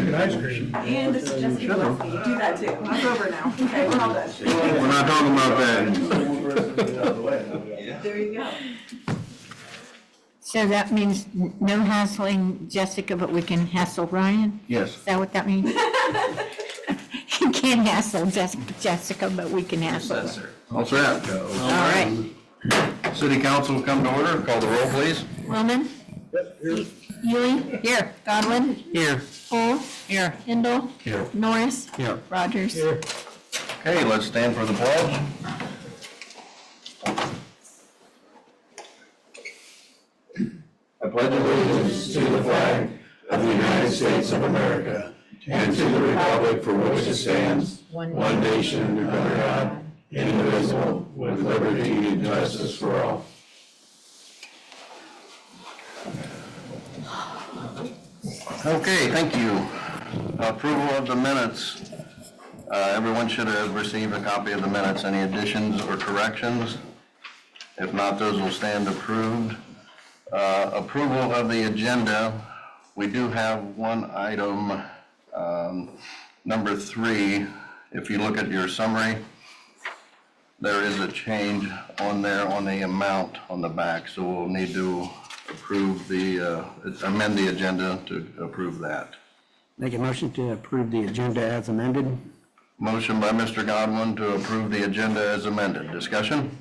Chicken ice cream. And this is Jessica Gillespie. Do that too. That's over now. Okay, we're all done. We're not talking about that. There you go. So that means no hassling Jessica, but we can hassle Ryan? Yes. Is that what that means? You can't hassle Jessica, but we can hassle her. All set. All right. City Council come to order. Call the roll, please. Wellman? Ewing? Here. Godwin? Here. Cole? Here. Hindle? Here. Norris? Here. Rogers? Okay, let's stand for the pledge. I pledge allegiance to the flag of the United States of America and to the republic for which it stands, one nation under God, indivisible, with liberty and justice for all. Okay, thank you. Approval of the minutes. Everyone should have received a copy of the minutes. Any additions or corrections? If not, those will stand approved. Approval of the agenda. We do have one item, number 3. If you look at your summary, there is a change on there on the amount on the back, so we'll need to approve amend the agenda to approve that. Make a motion to approve the agenda as amended. Motion by Mr. Godwin to approve the agenda as amended. Discussion?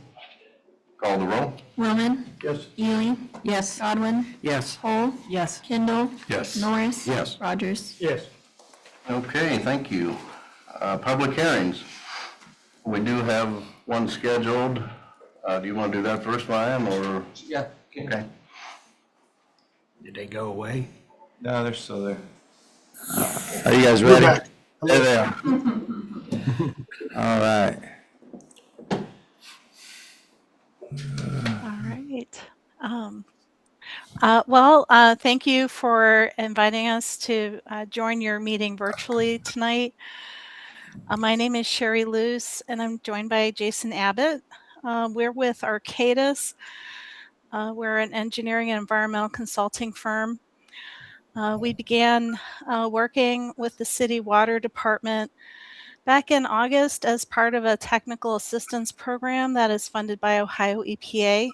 Call the roll. Wellman? Yes. Ewing? Yes. Godwin? Yes. Cole? Yes. Kindle? Yes. Norris? Yes. Rogers? Yes. Okay, thank you. Public hearings. We do have one scheduled. Do you want to do that first, Ryan, or? Yeah. Okay. Did they go away? No, they're still there. Are you guys ready? There they are. All right. All right. Thank you for inviting us to join your meeting virtually tonight. My name is Sherry Luce, and I'm joined by Jason Abbott. We're with Arcadis. We're an engineering and environmental consulting firm. We began working with the city water department back in August as part of a technical assistance program that is funded by Ohio EPA.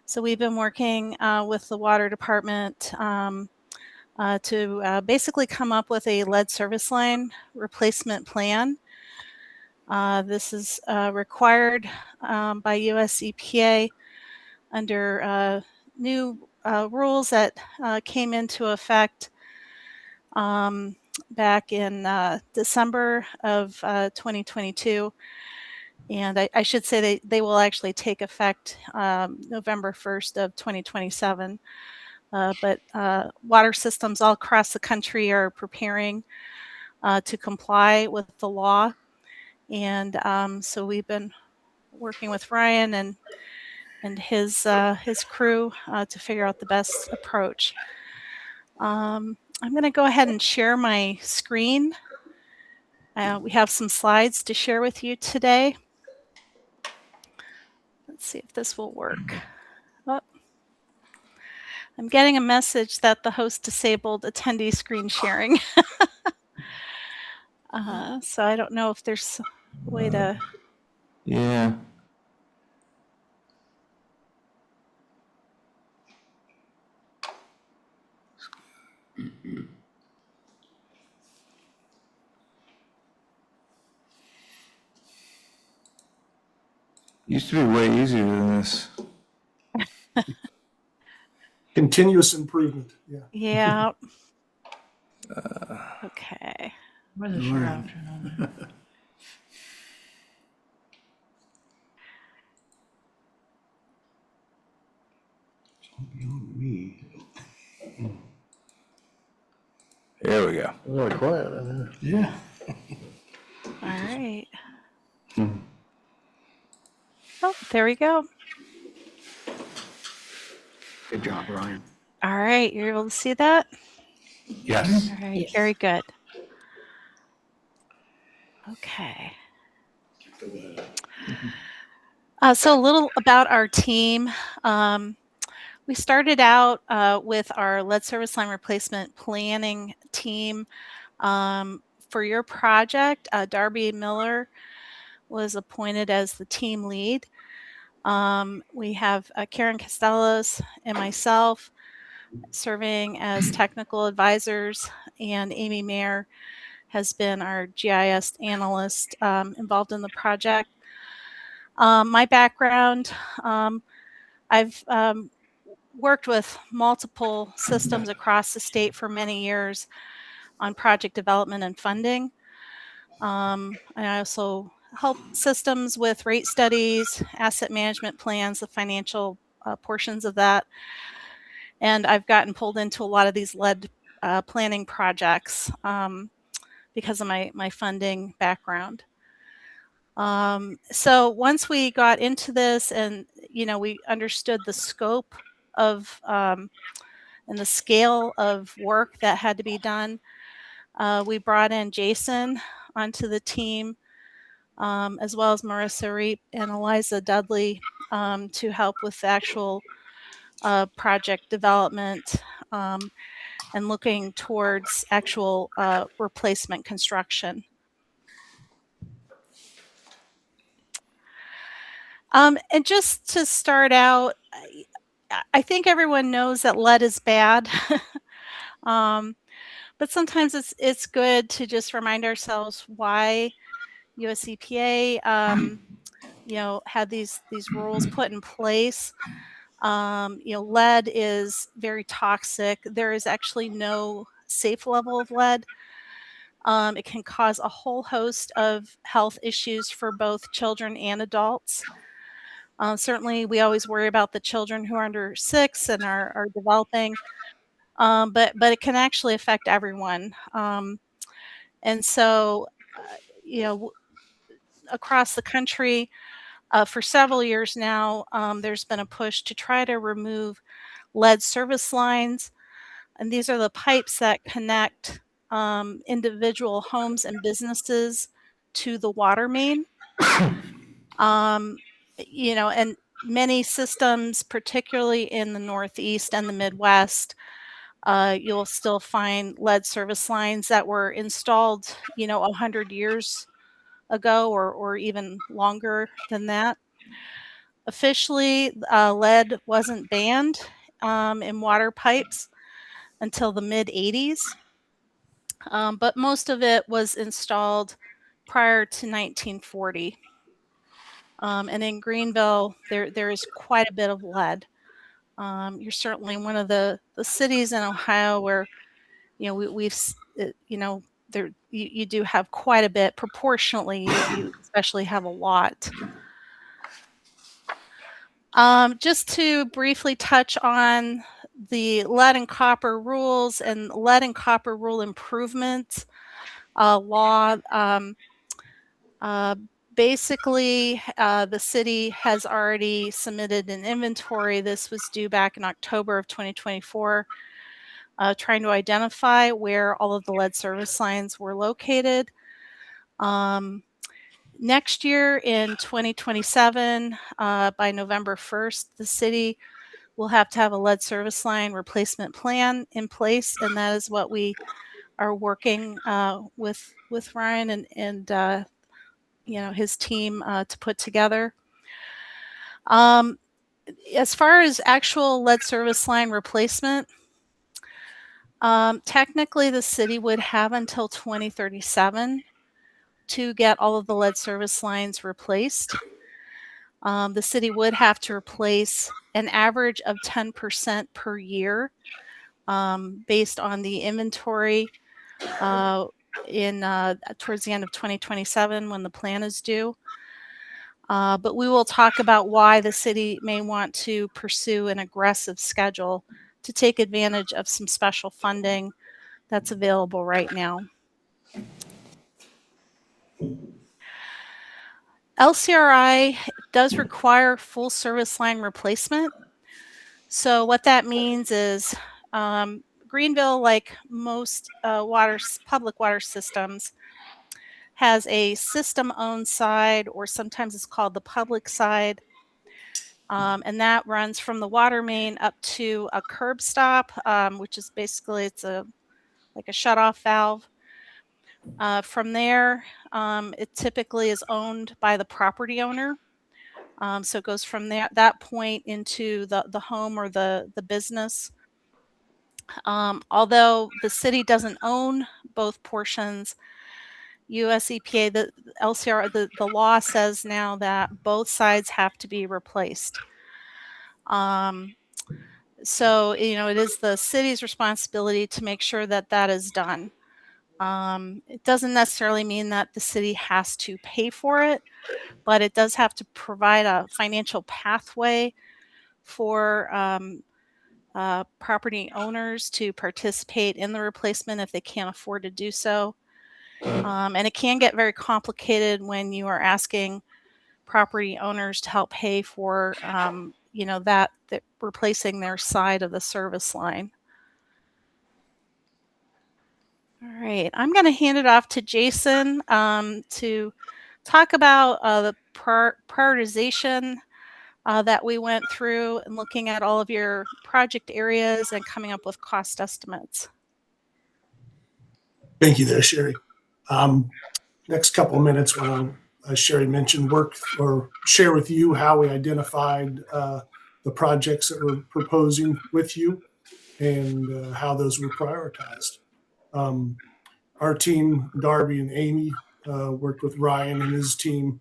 So we've been working with the water department to basically come up with a lead service line replacement plan. This is required by US EPA under new rules that came into effect back in December of 2022. And I should say they will actually take effect November 1st of 2027. But water systems all across the country are preparing to comply with the law. And so we've been working with Ryan and his crew to figure out the best approach. I'm going to go ahead and share my screen. We have some slides to share with you today. Let's see if this will work. Oh, I'm getting a message that the host disabled attendee screen sharing. So I don't know if there's a way to... Yeah. Used to be way easier than this. Continuous improvement. Yeah. Yeah. Okay. Wasn't sure after another. There we go. Really quiet in there. Yeah. All right. Oh, there we go. Good job, Ryan. All right. You're able to see that? Yes. All right. Very good. Okay. So a little about our team. We started out with our lead service line replacement planning team. For your project, Darby Miller was appointed as the team lead. We have Karen Costellos and myself serving as technical advisors, and Amy Mayer has been our GIS analyst involved in the project. My background, I've worked with multiple systems across the state for many years on project development and funding. I also help systems with rate studies, asset management plans, the financial portions of that. And I've gotten pulled into a lot of these lead planning projects because of my funding background. So once we got into this and, we understood the scope of and the scale of work that had to be done, we brought in Jason onto the team, as well as Marissa Reep and Eliza Dudley to help with the actual project development and looking towards actual replacement construction. And just to start out, I think everyone knows that lead is bad. But sometimes it's good to just remind ourselves why US EPA, had these rules put in place. Lead is very toxic. There is actually no safe level of lead. It can cause a whole host of health issues for both children and adults. Certainly, we always worry about the children who are under 6 and are developing, but it can actually affect everyone. And so, across the country, for several years now, there's been a push to try to remove lead service lines. And these are the pipes that connect individual homes and businesses to the water main. And many systems, particularly in the Northeast and the Midwest, you'll still find lead service lines that were installed, 100 years ago or even longer than that. Officially, lead wasn't banned in water pipes until the mid 80s, but most of it was installed prior to 1940. And in Greenville, there is quite a bit of lead. You're certainly one of the cities in Ohio where, you do have quite a bit proportionally. You especially have a lot. Just to briefly touch on the lead and copper rules and lead and copper rule improvement law. Basically, the city has already submitted an inventory. This was due back in October of 2024, trying to identify where all of the lead service lines were located. Next year in 2027, by November 1st, the city will have to have a lead service line replacement plan in place, and that is what we are working with Ryan and his team to put together. As far as actual lead service line replacement, technically the city would have until 2037 to get all of the lead service lines replaced. The city would have to replace an average of 10% per year based on the inventory towards the end of 2027 when the plan is due. But we will talk about why the city may want to pursue an aggressive schedule to take advantage of some special funding that's available right now. LCRI does require full service line replacement. So what that means is Greenville, like most public water systems, has a system-owned side, or sometimes it's called the public side. And that runs from the water main up to a curb stop, which is basically it's like a shutoff valve. From there, it typically is owned by the property owner. So it goes from that point into the home or the business. Although the city doesn't own both portions, US EPA, the LCR, the law says now that both sides have to be replaced. So, it is the city's responsibility to make sure that that is done. It doesn't necessarily mean that the city has to pay for it, but it does have to provide a financial pathway for property owners to participate in the replacement if they can't afford to do so. And it can get very complicated when you are asking property owners to help pay for, that replacing their side of the service line. All right, I'm going to hand it off to Jason to talk about the prioritization that we went through and looking at all of your project areas and coming up with cost estimates. Thank you there, Sherry. Next couple of minutes, when as Sherry mentioned, work or share with you how we identified the projects that we're proposing with you and how those were prioritized. Our team, Darby and Amy, worked with Ryan and his team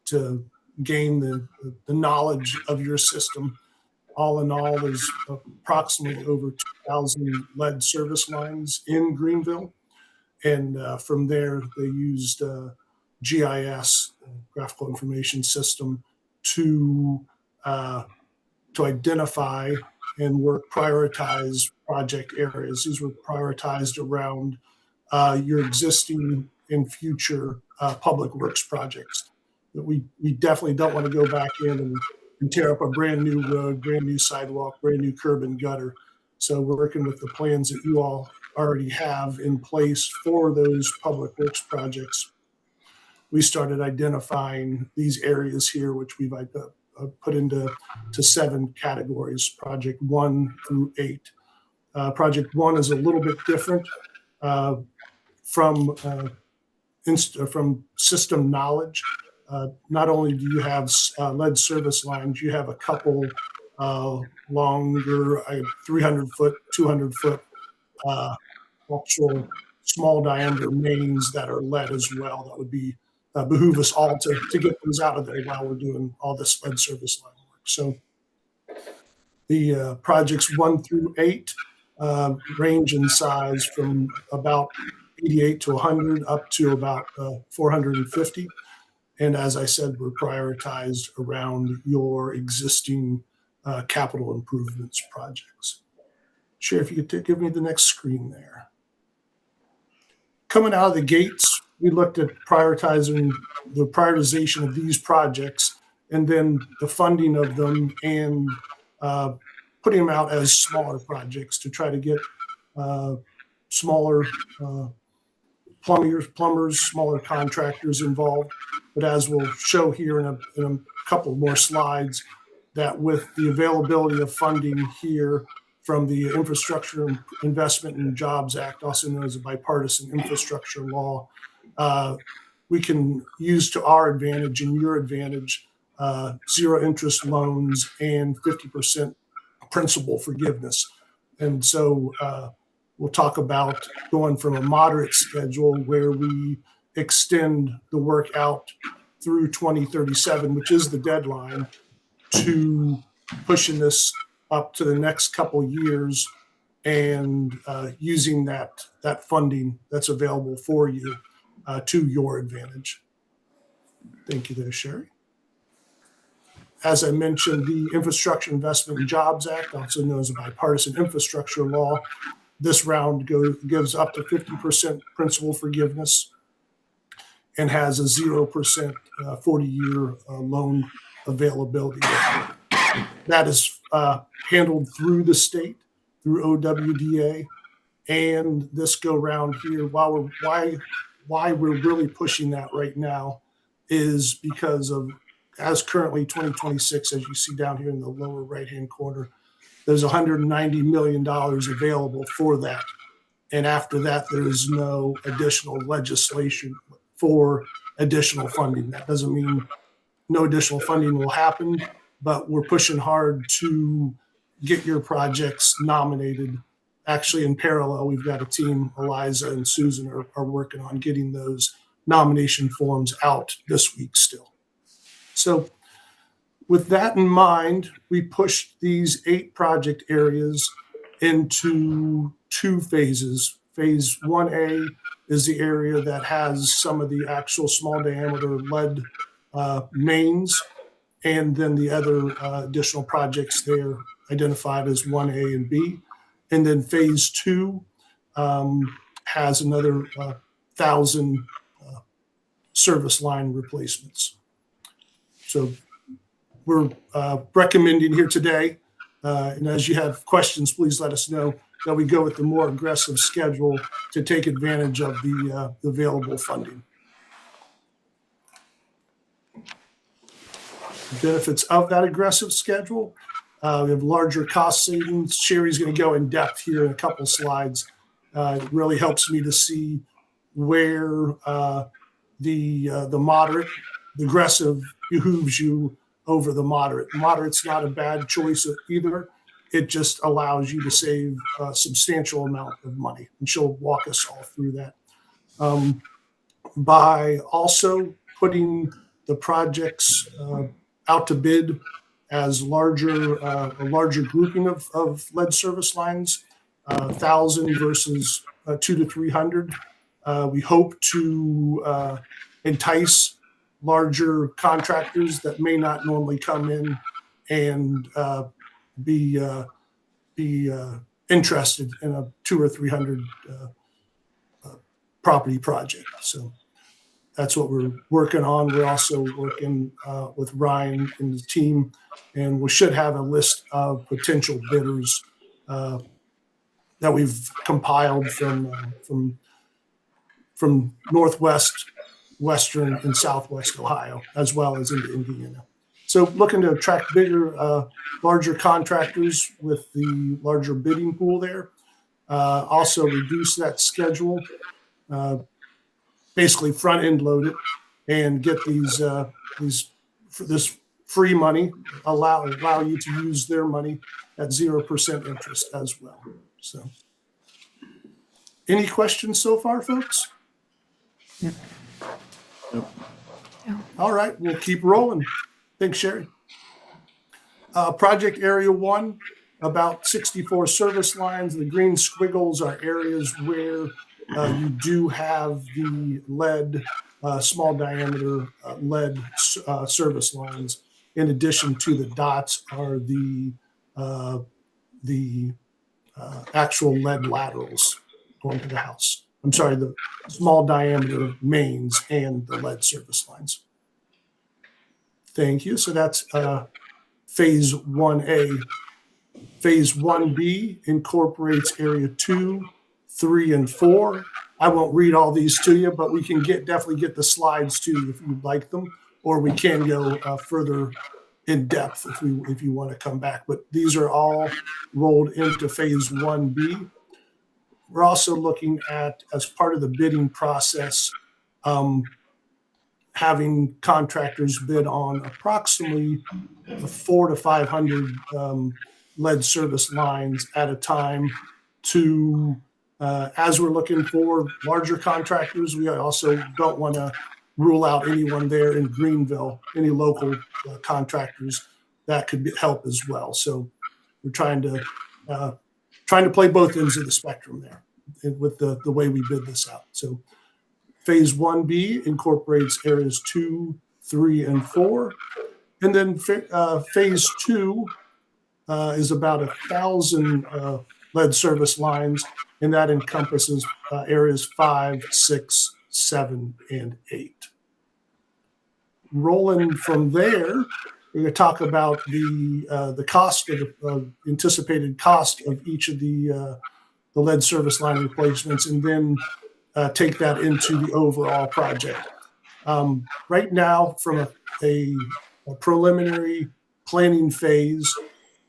to gain the knowledge of your system. All in all, there's approximately over 2,000 lead service lines in Greenville. And from there, they used GIS, Graphical Information System, to identify and prioritize project areas. These were prioritized around your existing and future public works projects. We definitely don't want to go back in and tear up a brand new road, brand new sidewalk, brand new curb and gutter. So we're working with the plans that you all already have in place for those public works projects. We started identifying these areas here, which we've put into 7 categories, project 1 through 8. Project 1 is a little bit different from system knowledge. Not only do you have lead service lines, you have a couple longer 300-foot, 200-foot actual small diameter mains that are lead as well. That would be behoove us all to get those out of there while we're doing all this lead service line work. So the projects 1 through 8 range in size from about 88 to 100 up to about 450. And as I said, we're prioritized around your existing capital improvements projects. Sure, if you could give me the next screen there. Coming out of the gates, we looked at prioritization of these projects and then the funding of them and putting them out as smaller projects to try to get smaller plumbers, smaller contractors involved. But as we'll show here in a couple more slides, that with the availability of funding here from the Infrastructure Investment and Jobs Act, also known as a bipartisan infrastructure law, we can use to our advantage and your advantage zero interest loans and 50% principal forgiveness. And so we'll talk about going from a moderate schedule where we extend the work out through 2037, which is the deadline, to pushing this up to the next couple years and using that funding that's available for you to your advantage. Thank you there, Sherry. As I mentioned, the Infrastructure Investment and Jobs Act, also known as a bipartisan infrastructure law, this round gives up to 50% principal forgiveness and has a 0% 40-year loan availability. That is handled through the state, through OWDA, and this go round here. Why we're really pushing that right now is because of as currently 2026, as you see down here in the lower right-hand corner, there's $190 million available for that. And after that, there is no additional legislation for additional funding. That doesn't mean no additional funding will happen, but we're pushing hard to get your projects nominated. Actually, in parallel, we've got a team, Eliza and Susan are working on getting those nomination forms out this week still. So with that in mind, we pushed these 8 project areas into 2 phases. Phase 1A is the area that has some of the actual small diameter lead mains, and then the other additional projects there identified as 1A and B. And then phase 2 has another 1,000 service line replacements. So we're recommending here today, and as you have questions, please let us know, that we go with the more aggressive schedule to take advantage of the available funding. The benefits of that aggressive schedule: we have larger cost savings. Sherry's going to go in depth here in a couple slides. It really helps me to see where the moderate, the aggressive behooves you over the moderate. Moderate's not a bad choice either. It just allows you to save a substantial amount of money. And she'll walk us all through that. By also putting the projects out to bid as a larger grouping of lead service lines, 1,000 versus 200 to 300. We hope to entice larger contractors that may not normally come in and be interested in a 200 or 300 property project. So that's what we're working on. We're also working with Ryan and the team, and we should have a list of potential bidders that we've compiled from Northwest, Western, and Southwest Ohio, as well as into Indiana. So looking to attract bigger, larger contractors with the larger bidding pool there. Also reduce that schedule, basically front end load it, and get this free money, allow you to use their money at 0% interest as well. So, any questions so far, folks? Yep. All right, we'll keep rolling. Thanks, Sherry. Project Area 1, about 64 service lines. The green squiggles are areas where you do have the lead, small diameter lead service lines. In addition to the dots are the actual lead laterals going to the house. I'm sorry, the small diameter mains and the lead service lines. Thank you. So that's phase 1A. Phase 1B incorporates area 2, 3, and 4. I won't read all these to you, but we can definitely get the slides to you if you'd like them, or we can go further in depth if you want to come back. But these are all rolled into phase 1B. We're also looking at, as part of the bidding process, having contractors bid on approximately 400 to 500 lead service lines at a time to, as we're looking for larger contractors, we also don't want to rule out anyone there in Greenville, any local contractors that could help as well. So we're trying to play both ends of the spectrum there with the way we bid this out. So phase 1B incorporates areas 2, 3, and 4. And then phase 2 is about 1,000 lead service lines, and that encompasses areas 5, 6, 7, and 8. Rolling from there, we're going to talk about the cost of anticipated cost of each of the lead service line replacements, and then take that into the overall project. Right now, from a preliminary planning phase,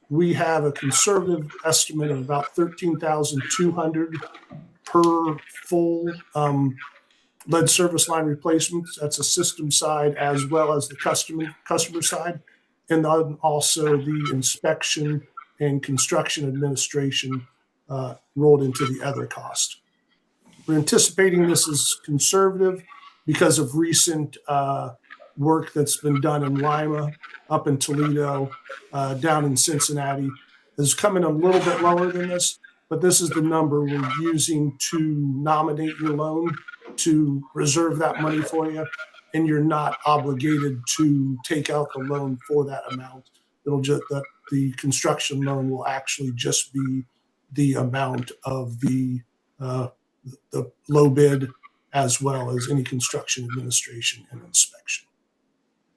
we have a conservative estimate of about 13,200 per full lead service line replacements. That's a system side as well as the customer side, and then also the inspection and construction administration rolled into the other cost. We're anticipating this is conservative because of recent work that's been done in Lima, up in Toledo, down in Cincinnati. Is coming a little bit lower than this, but this is the number we're using to nominate your loan, to reserve that money for you, and you're not obligated to take out the loan for that amount. It'll just that the construction loan will actually just be the amount of the low bid, as well as any construction administration and inspection.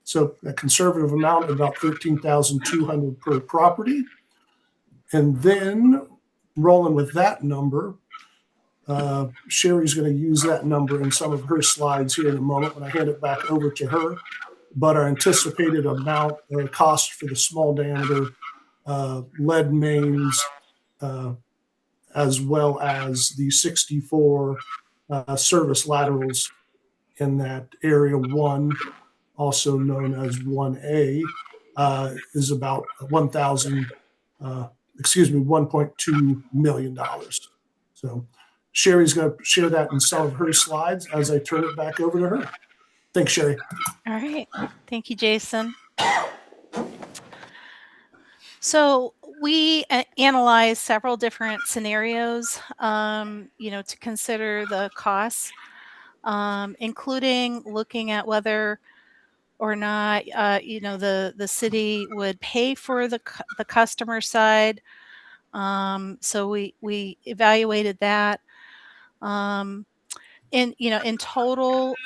So a conservative amount of about 13,200 per property. And then rolling with that number, Sherry's going to use that number in some of her slides here in a moment when I hand it back over to her. But our anticipated amount or cost for the small diameter lead mains, as well as the 64 service laterals in that area 1, also known as 1A, is about $1.2 million. So Sherry's going to share that in some of her slides as I turn it back over to her. Thanks, Sherry. All right. Thank you, Jason. So we analyzed several different scenarios, to consider the costs, including looking at whether or not, the city would pay for the customer side. So we evaluated that. In total,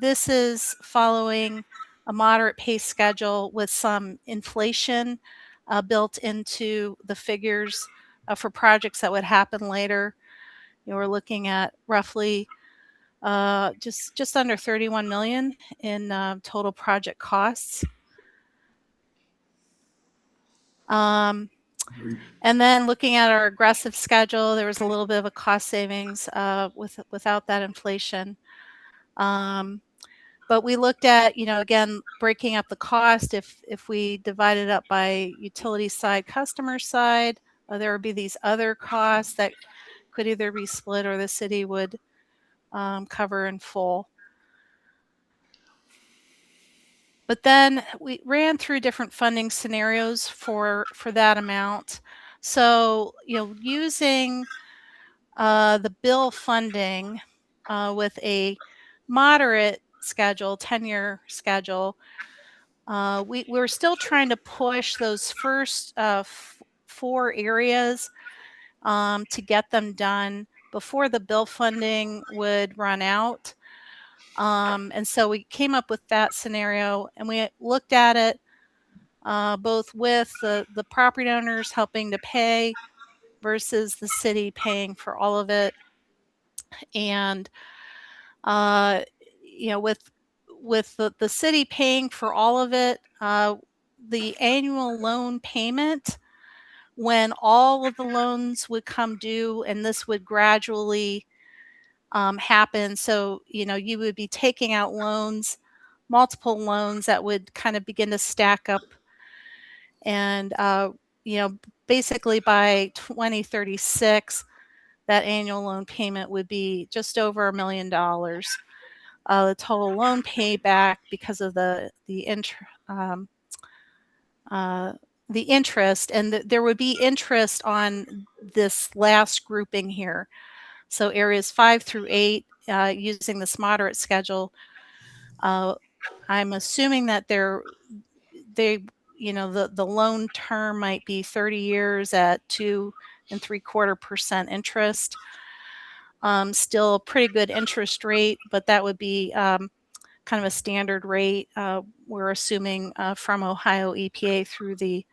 this is following a moderate pay schedule with some inflation built into the figures for projects that would happen later. We're looking at roughly just under 31 million in total project costs. And then looking at our aggressive schedule, there was a little bit of a cost savings without that inflation. But we looked at, again, breaking up the cost. If we divide it up by utility side, customer side, there would be these other costs that could either be split or the city would cover in full. But then we ran through different funding scenarios for that amount. So, using the bill funding with a moderate schedule, 10-year schedule, we're still trying to push those first 4 areas to get them done before the bill funding would run out. And so we came up with that scenario, and we looked at it both with the property owners helping to pay versus the city paying for all of it. And, with the city paying for all of it, the annual loan payment, when all of the loans would come due, and this would gradually happen. So, you would be taking out loans, multiple loans that would kind of begin to stack up. And, basically by 2036, that annual loan payment would be just over $1 million. The total loan payback, because of the interest, and there would be interest on this last grouping here. So areas 5 through 8, using this moderate schedule, I'm assuming that the loan term might be 30 years at 2.75% interest. Still a pretty good interest rate, but that would be kind of a standard rate. We're assuming from Ohio EPA through the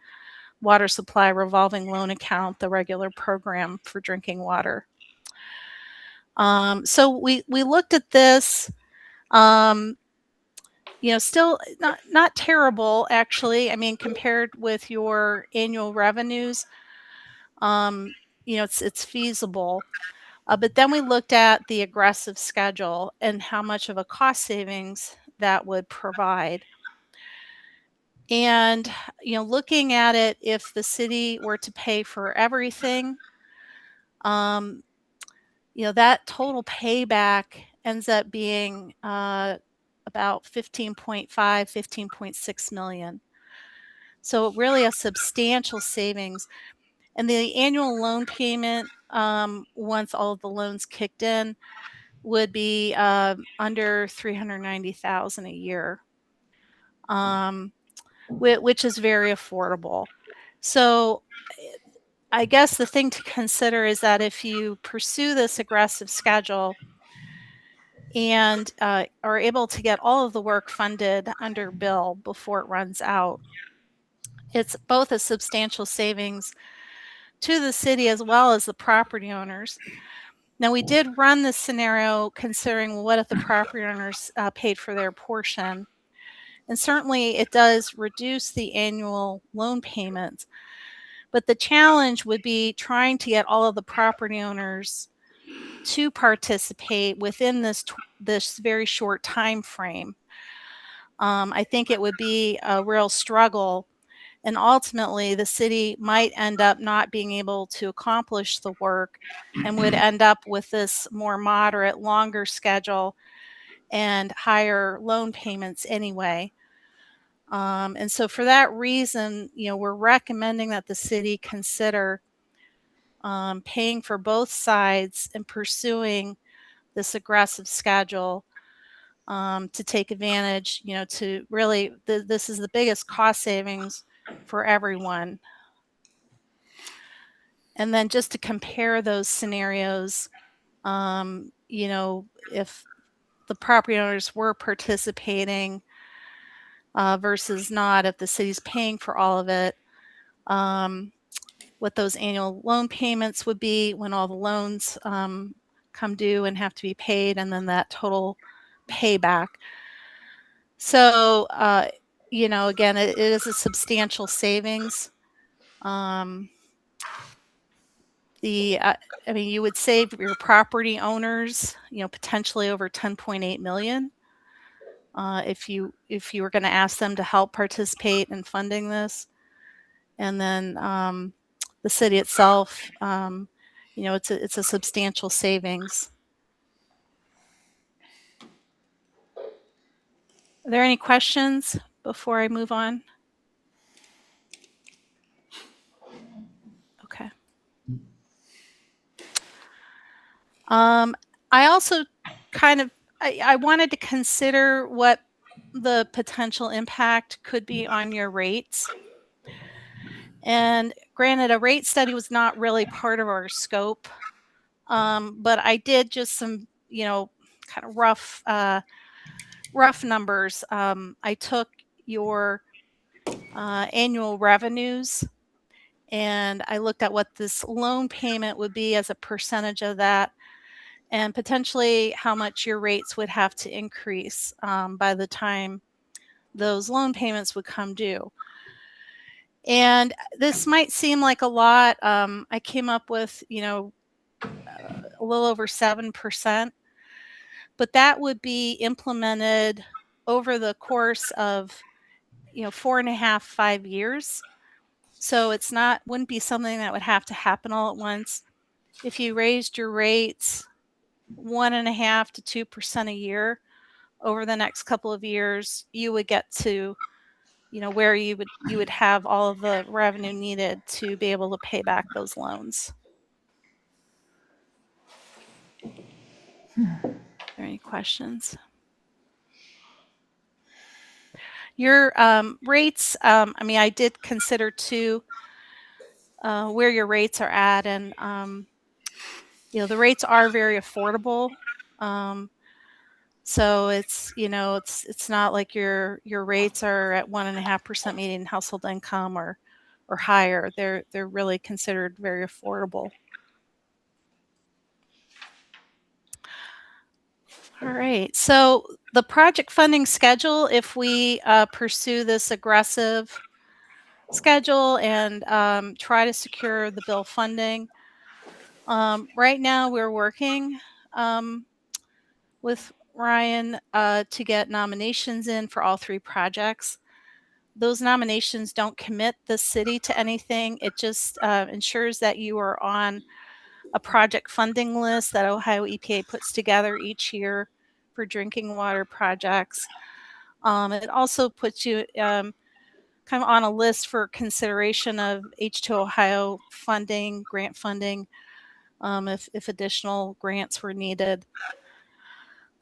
Water Supply Revolving Loan Account, the regular program for drinking water. So we looked at this. still not terrible, actually. I mean, compared with your annual revenues, it's feasible. But then we looked at the aggressive schedule and how much of a cost savings that would provide. And, looking at it, if the city were to pay for everything, um, that total payback ends up being about 15.5, 15.6 million. So really a substantial savings. And the annual loan payment, once all of the loans kicked in, would be under 390,000 a year, which is very affordable. So I guess the thing to consider is that if you pursue this aggressive schedule and are able to get all of the work funded under bill before it runs out, it's both a substantial savings to the city as well as the property owners. Now, we did run this scenario considering, well, what if the property owners paid for their portion? And certainly it does reduce the annual loan payments. But the challenge would be trying to get all of the property owners to participate within this very short time frame. I think it would be a real struggle, and ultimately the city might end up not being able to accomplish the work and would end up with this more moderate, longer schedule and higher loan payments anyway. And so for that reason, we're recommending that the city consider paying for both sides and pursuing this aggressive schedule to take advantage, to really, this is the biggest cost savings for everyone. And then just to compare those scenarios, if the property owners were participating versus not, if the city's paying for all of it, what those annual loan payments would be when all the loans come due and have to be paid, and then that total payback. So, again, it is a substantial savings. You would save your property owners, potentially over 10.8 million. If you were going to ask them to help participate in funding this. And then the city itself, it's a substantial savings. Are there any questions before I move on? Okay. I also I wanted to consider what the potential impact could be on your rates. And granted, a rate study was not really part of our scope, but I did just some, kind of rough numbers. I took your annual revenues and I looked at what this loan payment would be as a percentage of that, and potentially how much your rates would have to increase by the time those loan payments would come due. And this might seem like a lot. I came up with, a little over 7%, but that would be implemented over the course of, 4.5, 5 years. So wouldn't be something that would have to happen all at once. If you raised your rates 1.5 to 2% a year over the next couple of years, you would get to, where you would have all of the revenue needed to be able to pay back those loans. Are there any questions? Your rates, I did consider too where your rates are at, and the rates are very affordable. So it's not like your rates are at 1.5% median household income or higher. They're really considered very affordable. All right. So The project funding schedule, if we pursue this aggressive schedule and try to secure the bill funding, right now we're working with Ryan to get nominations in for all 3 projects. Those nominations don't commit the city to anything. It just ensures that you are on a project funding list that Ohio EPA puts together each year for drinking water projects. It also puts you kind of on a list for consideration of H2 Ohio funding, grant funding, if additional grants were needed.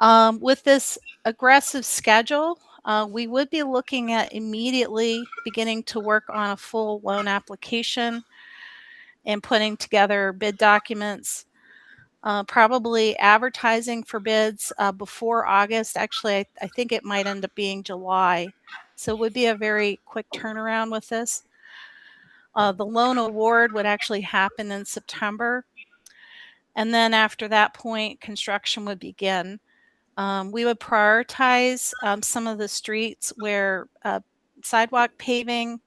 With this aggressive schedule, we would be looking at immediately beginning to work on a full loan application and putting together bid documents, probably advertising for bids before August. Actually, I think it might end up being July. So it would be a very quick turnaround with this. The loan award would actually happen in September. And then after that point, construction would begin. We would prioritize some of the streets where sidewalk paving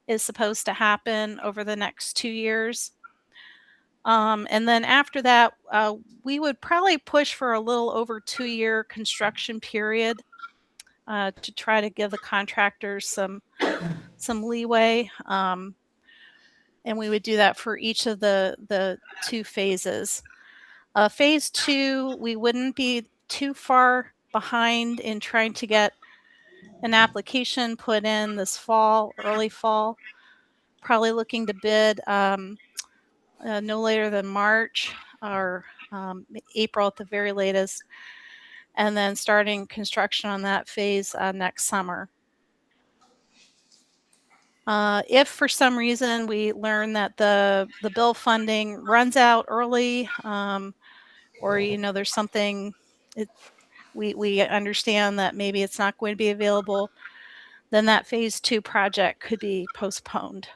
is supposed to happen over the next 2 years. And then after that, we would probably push for a little over 2-year construction period to try to give the contractors some leeway. And we would do that for each of the 2 phases. Phase 2, we wouldn't be too far behind in trying to get an application put in this fall, early fall. Probably looking to bid no later than March or April at the very latest, and then starting construction on that phase next summer. If for some reason we learn that the bill funding runs out early, or there's something we understand that maybe it's not going to be available, then that phase 2 project could be postponed.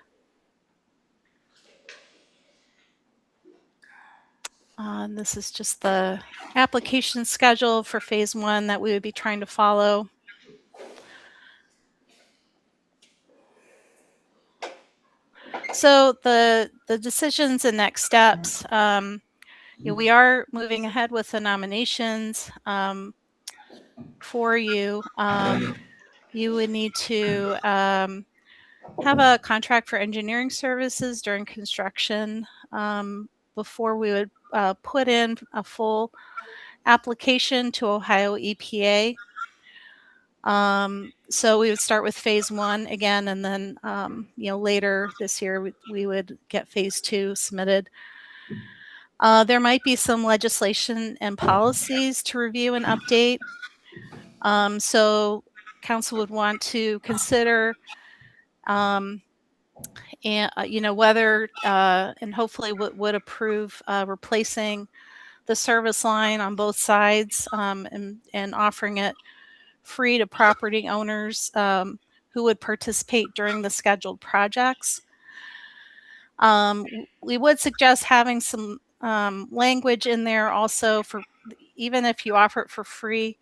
This is just the application schedule for phase 1 that we would be trying to follow. So the decisions and next steps, we are moving ahead with the nominations for you. You would need to have a contract for engineering services during construction before we would put in a full application to Ohio EPA. So we would start with phase 1 again, and then later this year we would get phase 2 submitted. There might be some legislation and policies to review and update. So council would want to consider and whether and hopefully would approve replacing the service line on both sides and offering it free to property owners who would participate during the scheduled projects. We would suggest having some language in there also for even if you offer it for free,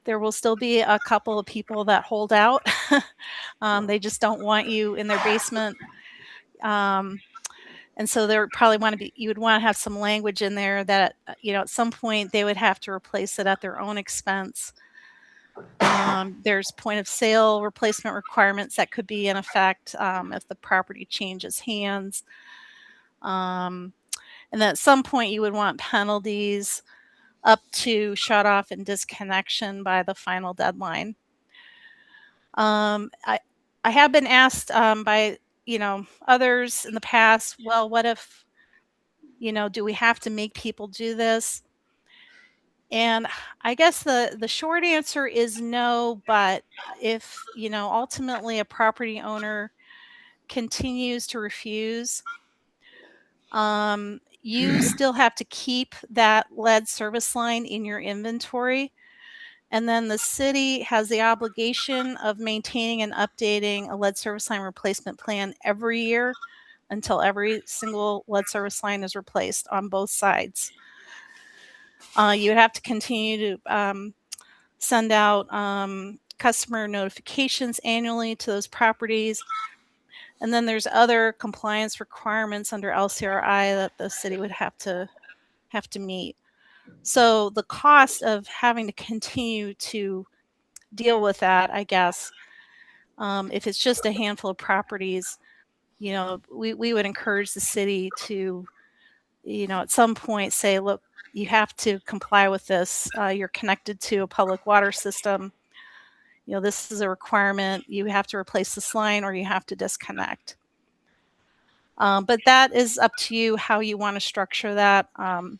there will still be a couple of people that hold out. They just don't want you in their basement. And so there probably you would want to have some language in there that, at some point they would have to replace it at their own expense. There's point of sale replacement requirements that could be in effect if the property changes hands. And then at some point you would want penalties up to shut off and disconnection by the final deadline. I have been asked by others in the past, well, what if, do we have to make people do this? And I guess the short answer is no, but if, ultimately a property owner continues to refuse, you still have to keep that lead service line in your inventory. And then the city has the obligation of maintaining and updating a lead service line replacement plan every year until every single lead service line is replaced on both sides. You would have to continue to send out customer notifications annually to those properties. And then there's other compliance requirements under LCRI that the city would have to meet. So the cost of having to continue to deal with that, I guess, if it's just a handful of properties, you know, we would encourage the city to, you know, at some point say, look, you have to comply with this. You're connected to a public water system. You know, this is a requirement. You have to replace this line or you have to disconnect. But that is up to you how you want to structure that. And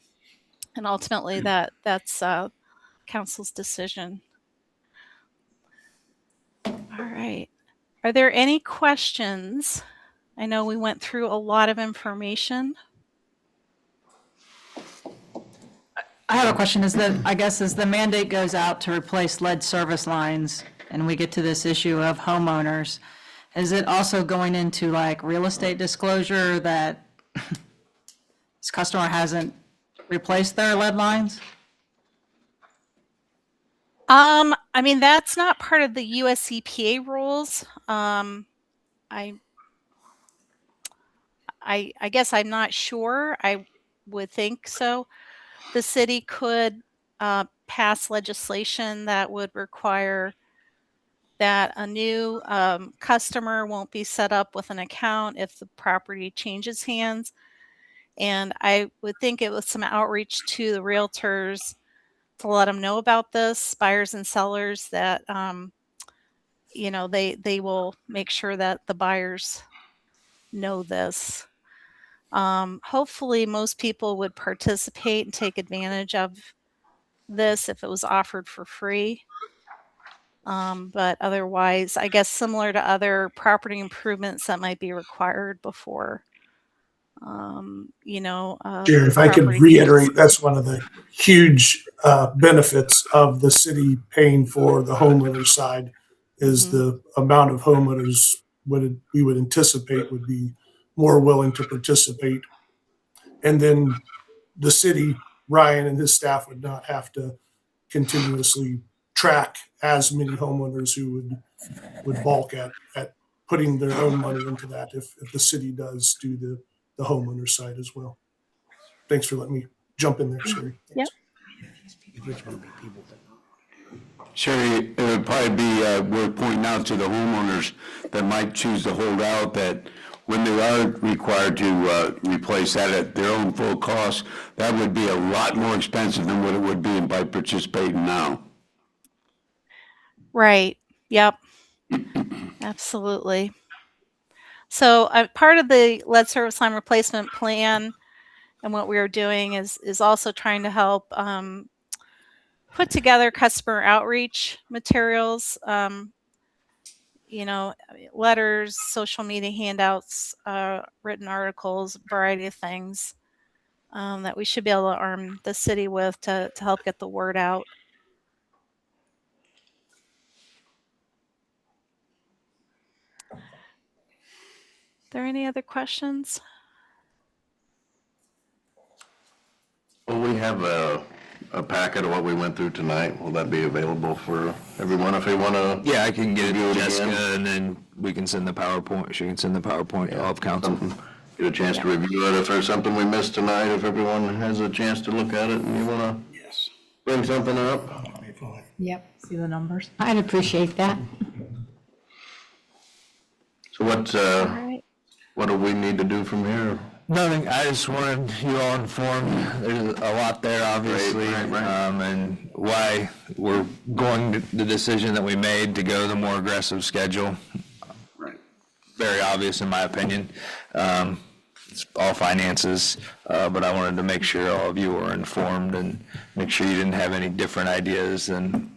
ultimately that's council's decision. All right. Are there any questions? I know we went through a lot of information. I have a question. Is that, I guess, as the mandate goes out to replace lead service lines and we get to this issue of homeowners, is it also going into like real estate disclosure that this customer hasn't replaced their lead lines? I mean, that's not part of the US EPA rules. I guess I'm not sure. I would think so. The city could pass legislation that would require that a new customer won't be set up with an account if the property changes hands. And I would think it was some outreach to the realtors to let them know about this, buyers and sellers, that you know, they will make sure that the buyers know this. Hopefully most people would participate and take advantage of this if it was offered for free. But otherwise, I guess similar to other property improvements that might be required before, you know. Jared, if I could reiterate, that's one of the huge benefits of the city paying for the homeowner side is the amount of homeowners we would anticipate would be more willing to participate. And then the city, Ryan and his staff would not have to continuously track as many homeowners who would balk at putting their own money into that if the city does do the homeowner side as well. Thanks for letting me jump in there, Sherry. Yep. Sherry, it would probably be worth pointing out to the homeowners that might choose to hold out that when they are required to replace that at their own full cost, that would be a lot more expensive than what it would be by participating now. Right. Yep. Absolutely. So part of the lead service line replacement plan and what we are doing is also trying to help put together customer outreach materials, you know, letters, social media handouts, written articles, a variety of things that we should be able to arm the city with to help get the word out. Are there any other questions? Well, we have a packet of what we went through tonight. Will that be available for everyone if they want to? Yeah, I can get it Review to it Jessica, again. and then we can send the PowerPoint. She can send the PowerPoint off council. Get a chance to review it. If there's something we missed tonight, if everyone has a chance to look at it and you want to bring something up. Yep. See the numbers? I'd appreciate that. So All right. what do we need to do from here? Nothing, I just wanted you all informed. There's a lot there, obviously, Right. and why we're going to the decision that we made to go the more aggressive schedule. Right. Very obvious in my opinion. It's all finances, but I wanted to make sure all of you were informed and make sure you didn't have any different ideas than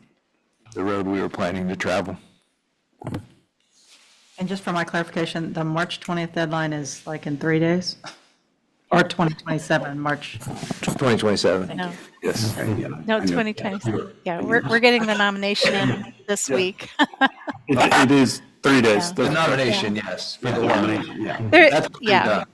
the road we were planning to travel. And just for my clarification, the March 20th deadline is like in 3 days? Or 2027, March? 2027. No, Yes. no, 2020. Yeah, we're getting the nomination in this week. It is 3 days. Yeah. The nomination, yes, for the one. There, That's already yeah, done.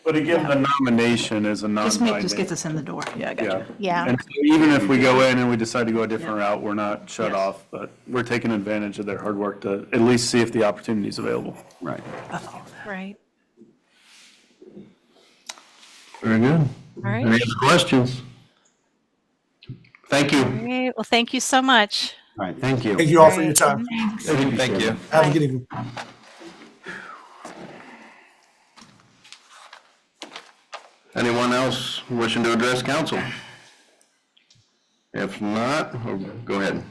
But again, the nomination is a Just non-binding. gets us in the door. Yeah, I got Yeah. you. Yeah. And so even if we go in and we decide to go a different route, we're not shut off, but we're taking advantage of their hard work to at least see if the opportunity is available. Right. Right. Very good. All right. Any other questions? Thank you. All right. Well, thank you so much. All right, thank you. Thank you all for your time. Thank you. Have a good evening. Anyone else wishing to address council? If not, go ahead.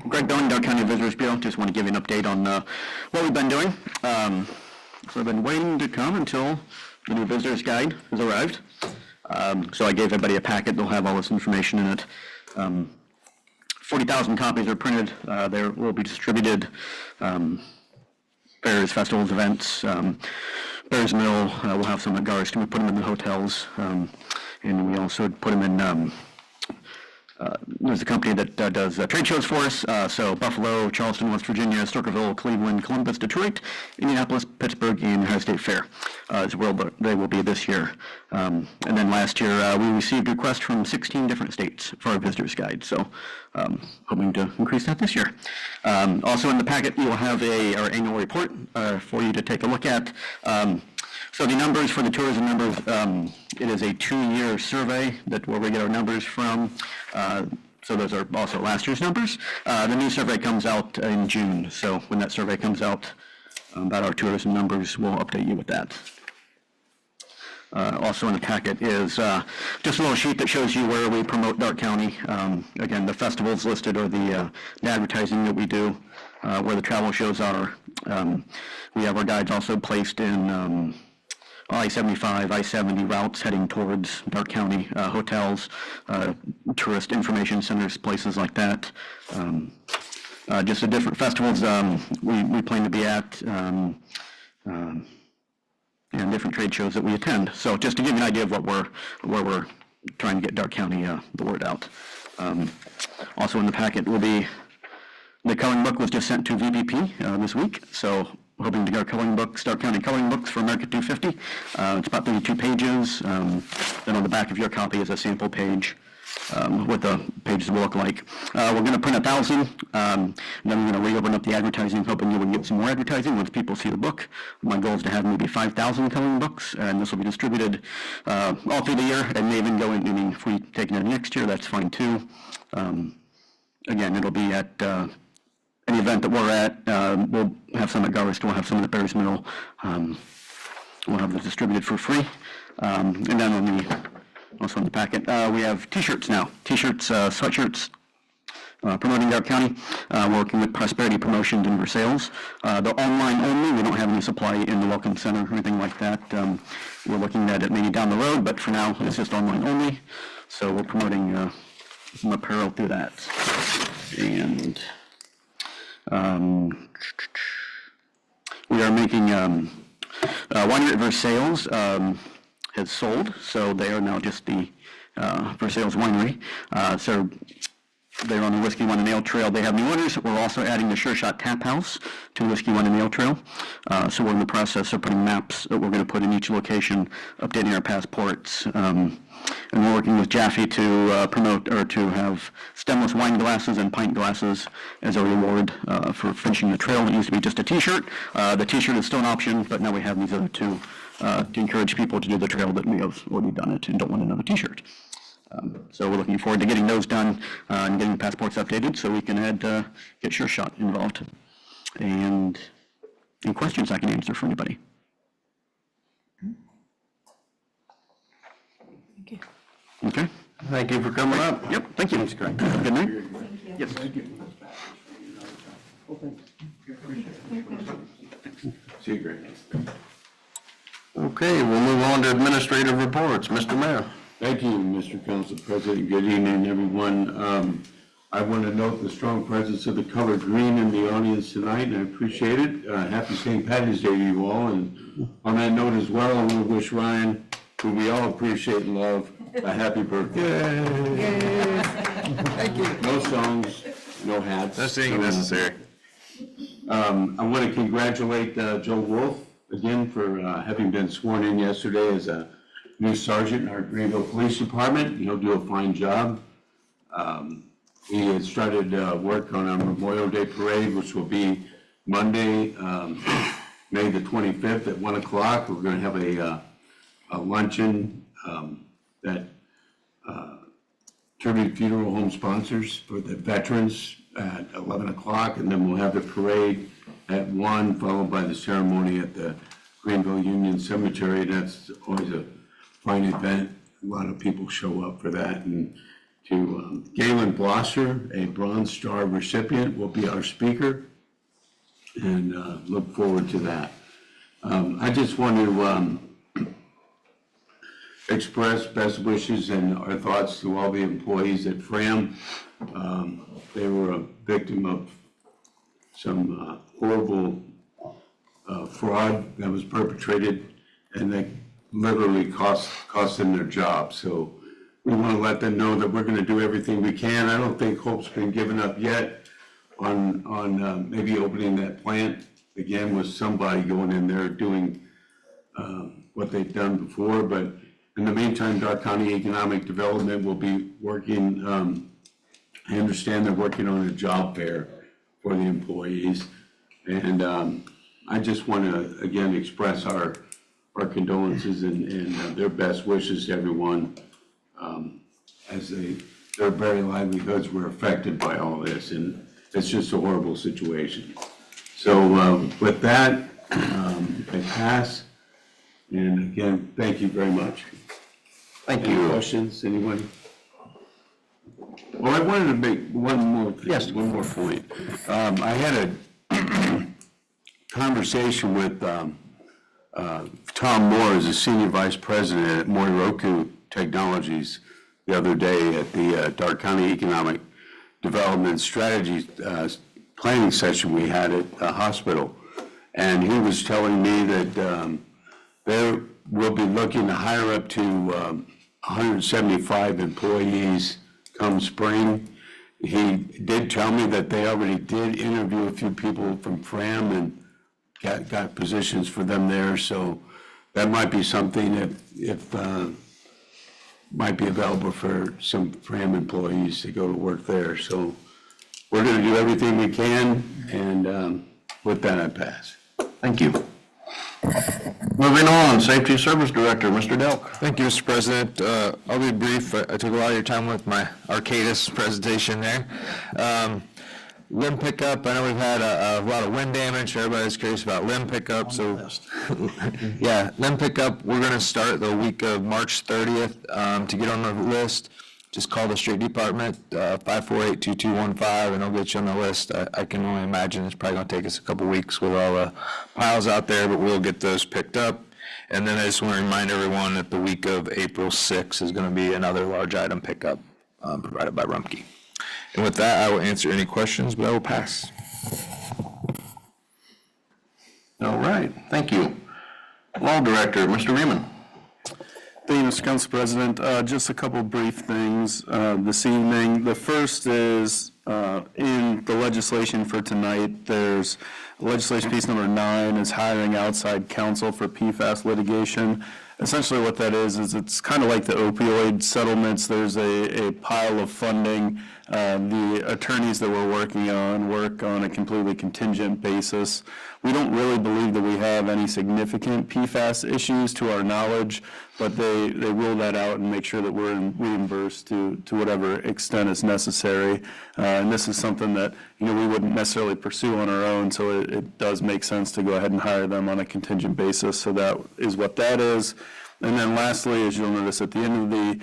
Greg Doan, Dark County Visitors Bureau. Just want to give you an update on what we've been doing. So I've been waiting to come until the new visitor's guide has arrived. So I gave everybody a packet. They'll have all this information in it. 40,000 copies are printed. They will be distributed. Fairs, festivals, events. Bears Mill, we'll have some at Garst. We put them in the hotels. And we also put them in... there's a company that does trade shows for us, so Buffalo, Charleston, West Virginia, Circleville, Cleveland, Columbus, Detroit, Indianapolis, Pittsburgh, and Ohio State Fair is where they will be this year. And then last year, we received requests from 16 different states for our visitor's guide, so hoping to increase that this year. Also in the packet, you will have our annual report for you to take a look at. So the numbers for the tourism numbers, it is a 2-year survey where we get our numbers from. So those are also last year's numbers. The new survey comes out in June. So when that survey comes out about our tourism numbers, we'll update you with that. Also in the packet is just a little sheet that shows you where we promote Dark County. Again, the festivals listed or the advertising that we do, where the travel shows are. We have our guides also placed in I-75, I-70 routes heading towards Dark County, hotels, tourist information centers, places like that. Just the different festivals we plan to be at, and different trade shows that we attend. So just to give you an idea of where we're trying to get Dark County the word out. Also in the packet will be the coloring book was just sent to VPP this week, so hoping to get our coloring books, Dark County coloring books for America 250. It's about 32 pages. Then on the back of your copy is a sample page. What the pages will look like. We're going to print 1,000, then we're going to reopen up the advertising, hoping you will get some more advertising once people see the book. My goal is to have maybe 5,000 coloring books, and this will be distributed all through the year, and may even go in, meaning if we take it next year, that's fine too. Again, it'll be at any event that we're at. We'll have some at Garst, we'll have some at Bears Mill. We'll have this distributed for free. And then also in the packet, we have T-shirts now. T-shirts, sweatshirts, promoting Dark County. Working with Prosperity Promotions and Sales. They're online only. We don't have any supply in the Welcome Center or anything like that. We're looking at it maybe down the road, but for now, it's just online only. So we're promoting some apparel through that. And we are making Winery Versailles has sold, so they are now just the Versailles Winery. So they're on the Whiskey Wine and Ale Trail. They have new owners. We're also adding the Sure Shot Tap House to Whiskey Wine and Ale Trail. So we're in the process of putting maps that we're going to put in each location, updating our passports. And we're working with Jaffe to promote or to have stemless wine glasses and pint glasses as a reward for finishing the trail. It used to be just a T-shirt. The T-shirt is still an option, but now we have these other two to encourage people to do the trail that may have already done it and don't want another T-shirt. So we're looking forward to getting those done and getting passports updated so we can get Sure Shot involved. And any questions I can answer for anybody? Thank you. Okay. Thank you for coming up. Yep, thank you. That's great. Good night. Yes. See you, Greg. Okay, we'll move on to administrative reports. Mr. Mayor. Thank you, Mr. Council President. Good evening, everyone. I want to note the strong presence of the color green in the audience tonight, and I appreciate it. Happy St. Patty's Day to you all. And on that note as well, I want to wish Ryan, who we all appreciate and love, a happy birthday. Thank you. No songs, no hats. That's necessary. I want to congratulate Joe Wolf again for having been sworn in yesterday as a new sergeant in our Greenville Police Department. He'll do a fine job. He has started work on our Memorial Day Parade, which will be Monday, May the 25th at 1 o'clock. We're going to have a luncheon that Tribute Funeral Home sponsors for the veterans at 11 o'clock, and then we'll have the parade at 1, followed by the ceremony at the Greenville Union Cemetery. That's always a fine event. A lot of people show up for that. And to Galen Blosser, a Bronze Star recipient, will be our speaker, and look forward to that. I just want to express best wishes and our thoughts to all the employees at FRAM. They were a victim of some horrible fraud that was perpetrated, and that literally cost them their job. So we want to let them know that we're going to do everything we can. I don't think hope's been given up yet on maybe opening that plant again with somebody going in there doing what they've done before. But in the meantime, Dark County Economic Development will be working, I understand they're working on a job fair for the employees. And I just want to, again, express our condolences and their best wishes to everyone as their very livelihoods were affected by all this. And it's just a horrible situation. So with that, I pass. And again, thank you very much. Thank Any you. questions, anyone? Well, I wanted to make one more point. I had a conversation with Tom Moore, as a senior vice president at Moriroku Technologies, the other day at the Dark County Economic Development Strategy planning session we had at the hospital. And he was telling me that they will be looking to hire up to 175 employees come spring. He did tell me that they already did interview a few people from FRAM and got positions for them there. So that might be something if might be available for some FRAM employees to go to work there. So we're going to do everything we can, and with that, I pass. Thank you. Moving on, Safety Service Director, Mr. Delk. Thank you, Mr. President. I'll be brief. I took a lot of your time with my Arcadis presentation there. Limb pickup, I know we've had a lot of wind damage. Everybody's curious about limb pickup. So, yeah, limb pickup, we're going to start the week of March 30th. To get on the list, just call the street department, 548-2215, and they'll get you on the list. I can only imagine it's probably going to take us a couple weeks with all the piles out there, but we'll get those picked up. And then I just want to remind everyone that the week of April 6th is going to be another large item pickup provided by Rumpke. And with that, I will answer any questions, but I will pass. All right, thank you. Law Director, Mr. Riemann. Thank you, Mr. Council President. Just a couple brief things this evening. The first is in the legislation for tonight, there's legislation piece number 9 is hiring outside counsel for PFAS litigation. Essentially what that is it's kind of like the opioid settlements. There's a pile of funding. The attorneys that we're working on work on a completely contingent basis. We don't really believe that we have any significant PFAS issues to our knowledge, but they rule that out and make sure that we're reimbursed to whatever extent is necessary. And this is something that we wouldn't necessarily pursue on our own, so it does make sense to go ahead and hire them on a contingent basis. So that is what that is. And then lastly, as you'll notice at the end of the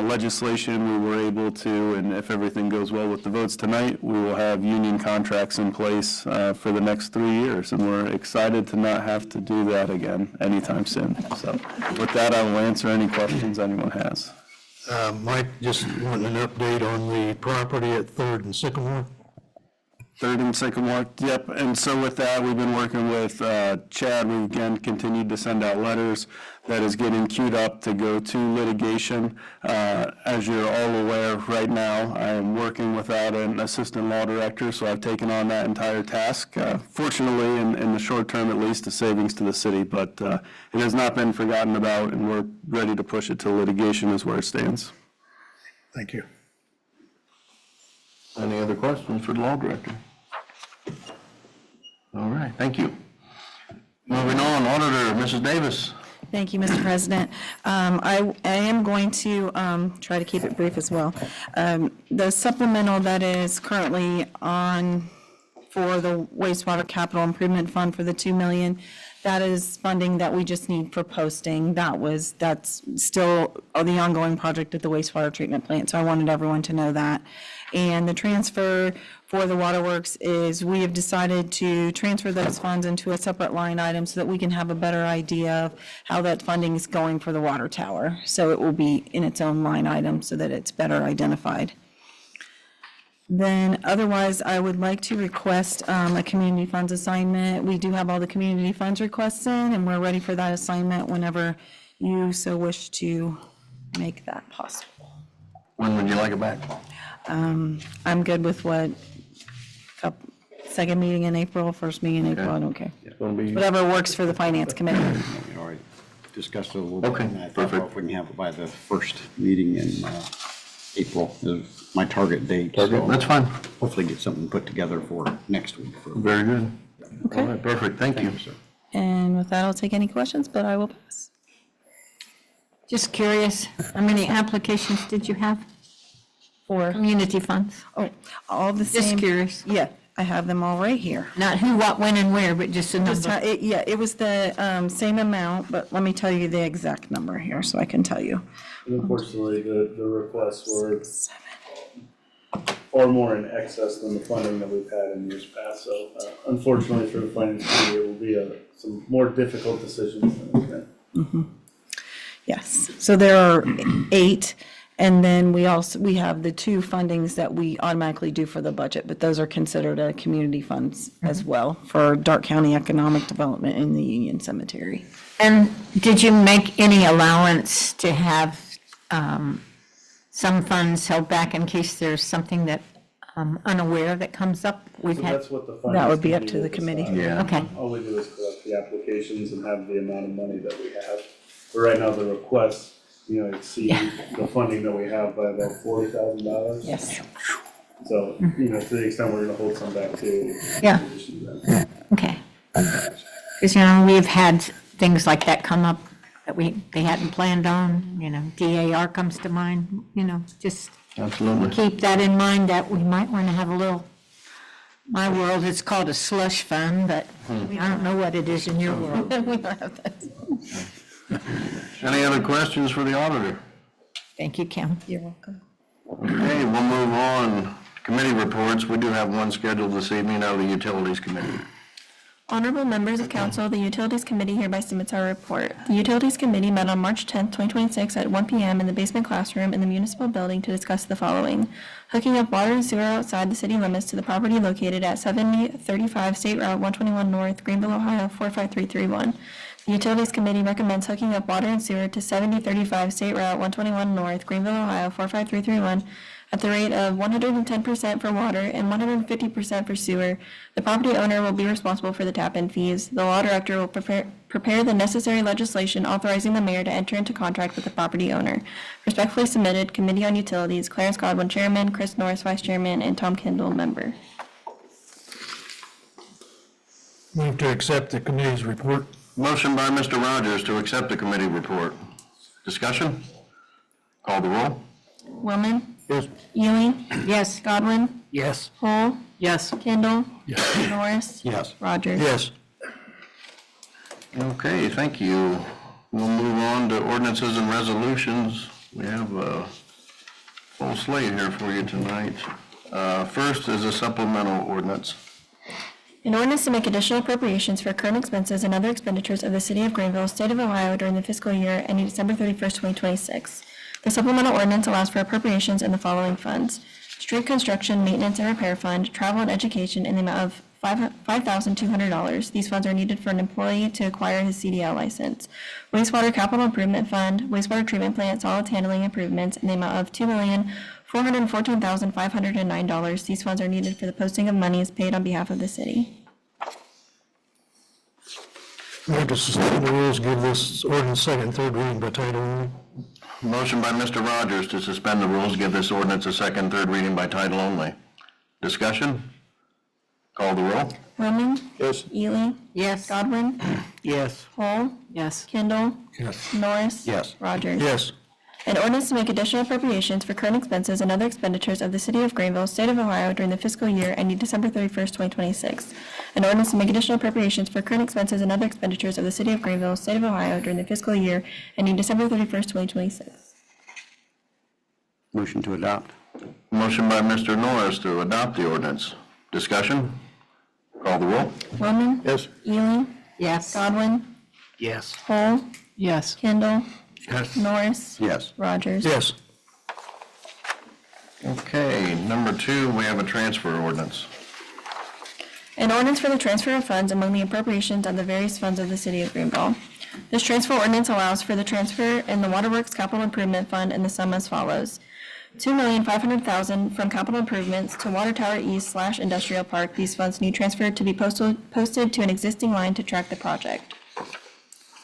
legislation, we were able to, and if everything goes well with the votes tonight, we will have union contracts in place for the next 3 years, and we're excited to not have to do that again anytime soon. So with that, I will answer any questions anyone has. Mike, just wanting an update on the property at 3rd and Sycamore. Third and Sycamore, yep. And so with that, we've been working with Chad. We've again continued to send out letters. That is getting queued up to go to litigation. As you're all aware, right now, I am working without an assistant law director, so I've taken on that entire task. Fortunately, in the short term at least, a savings to the city, but it has not been forgotten about, and we're ready to push it to litigation is where it stands. Thank you. Any other questions for the law director? All right, thank you. Moving on, Auditor, Mrs. Davis. Thank you, Mr. President. I am going to try to keep it brief as well. The supplemental that is currently on for the wastewater capital improvement fund for the $2 million, that is funding that we just need for posting. That's still the ongoing project at the wastewater treatment plant, so I wanted everyone to know that. And the transfer for the waterworks is we have decided to transfer those funds into a separate line item so that we can have a better idea of how that funding is going for the water tower. So it will be in its own line item so that it's better identified. Then otherwise, I would like to request a community funds assignment. We do have all the community funds requests in, and we're ready for that assignment whenever you so wish to make that possible. When would you like it back? I'm good with second meeting in April, first meeting in April, I don't care. It's going to be, Whatever works for the finance committee. We already discussed it a little bit. Okay, and I thought perfect. if we can have it by the first meeting in April is my target date. Target, so that's fine. Hopefully get something put together for next week. Very good. All right, perfect, thank you. Sir. And with that, I'll take any questions, but I will pass. Just curious, how many applications did you have for community funds? Oh, all the same. Just curious. Yeah, I have them all right here. Not who, what, when, and where, but just a Just number. yeah, it was the same amount, but let me tell you the exact number here so I can tell you. Unfortunately, the requests were far more in excess than the funding that we've had in years past. So unfortunately for the finance committee, it will be some more difficult decisions than it's been. Yes, so there are 8, and then we have the 2 fundings that we automatically do for the budget, but those are considered community funds as well for Dark County Economic Development in the Union Cemetery. And did you make any allowance to have some funds held back in case there's something that I'm unaware that comes up? We've So had, that's what the finance That would be up to will the committee. decide. Yeah. okay, All we do is collect the applications and have the amount of money that we have. But right now, the requests, exceed the funding that we have by about $40,000. Yes. So, to the extent we're gonna hold some back too. Yeah. we'll just do that. okay. Because, we've had things like that come up that they hadn't planned on, DAR comes to mind, just Absolutely. keep that in mind that we might want to have a little, my world is called a slush fund, but I don't know what it is in your world. We don't have that. Any other questions for the auditor? Thank you, Kim. You're welcome. Okay, we'll move on. Committee reports, we do have one scheduled this evening out of the Utilities Committee. Honorable members of council, the Utilities Committee hereby submits our report. The Utilities Committee met on March 10, 2026 at 1 p.m. in the basement classroom in the municipal building to discuss the following: hooking up water and sewer outside the city limits to the property located at 7035 State Route 121 North, Greenville, Ohio 45331. The Utilities Committee recommends hooking up water and sewer to 7035 State Route 121 North, Greenville, Ohio 45331 at the rate of 110% for water and 150% for sewer. The property owner will be responsible for the tap-in fees. The law director will prepare the necessary legislation authorizing the mayor to enter into contract with the property owner. Respectfully submitted, Committee on Utilities, Clarence Godwin, Chairman, Chris Norris, Vice Chairman, and Tom Kendall, Member. Move to accept the committee's report. Motion by Mr. Rogers to accept the committee report. Discussion? Call the roll. Willman. Yes. Ewing. Yes. Godwin. Yes. Hull. Yes. Kendall. Yes. Norris. Yes. Rogers. Yes. Okay, thank you. We'll move on to ordinances and resolutions. We have a full slate here for you tonight. First is a supplemental ordinance. An ordinance to make additional appropriations for current expenses and other expenditures of the City of Greenville, State of Ohio during the fiscal year ending December 31st, 2026. The supplemental ordinance allows for appropriations in the following funds: street construction, maintenance, and repair fund, travel and education in the amount of $5,200. These funds are needed for an employee to acquire his CDL license. Wastewater capital improvement fund, wastewater treatment plant solids handling improvements in the amount of $2,414,509. These funds are needed for the posting of monies paid on behalf of the city. Move to suspend the rules, give this ordinance second and third reading by title only. Motion by Mr. Rogers to suspend the rules, give this ordinance a second, third reading by title only. Discussion? Call the roll. Roman? Yes. Ely? Yes. Godwin? Yes. Hull? Yes. Kindle? Yes. Norris? Yes. Rogers? Yes. An ordinance to make additional appropriations for current expenses and other expenditures of the City of Greenville, State of Ohio during the fiscal year ending December 31st, 2026. An ordinance to make additional appropriations for current expenses and other expenditures of the City of Greenville, State of Ohio during the fiscal year ending December 31st, 2026. Motion to adopt. Motion by Mr. Norris to adopt the ordinance. Discussion? Call the roll. Roman? Yes. Ely? Yes. Godwin? Yes. Hull? Yes. Kindle? Yes. Norris? Yes. Rogers? Yes. Okay, number 2, we have a transfer ordinance. An ordinance for the transfer of funds among the appropriations of the various funds of the City of Greenville. This transfer ordinance allows for the transfer in the Waterworks Capital Improvement Fund in the sum as follows. $2,500,000 from capital improvements to Water Tower East / Industrial Park. These funds need transferred to be posted to an existing line to track the project.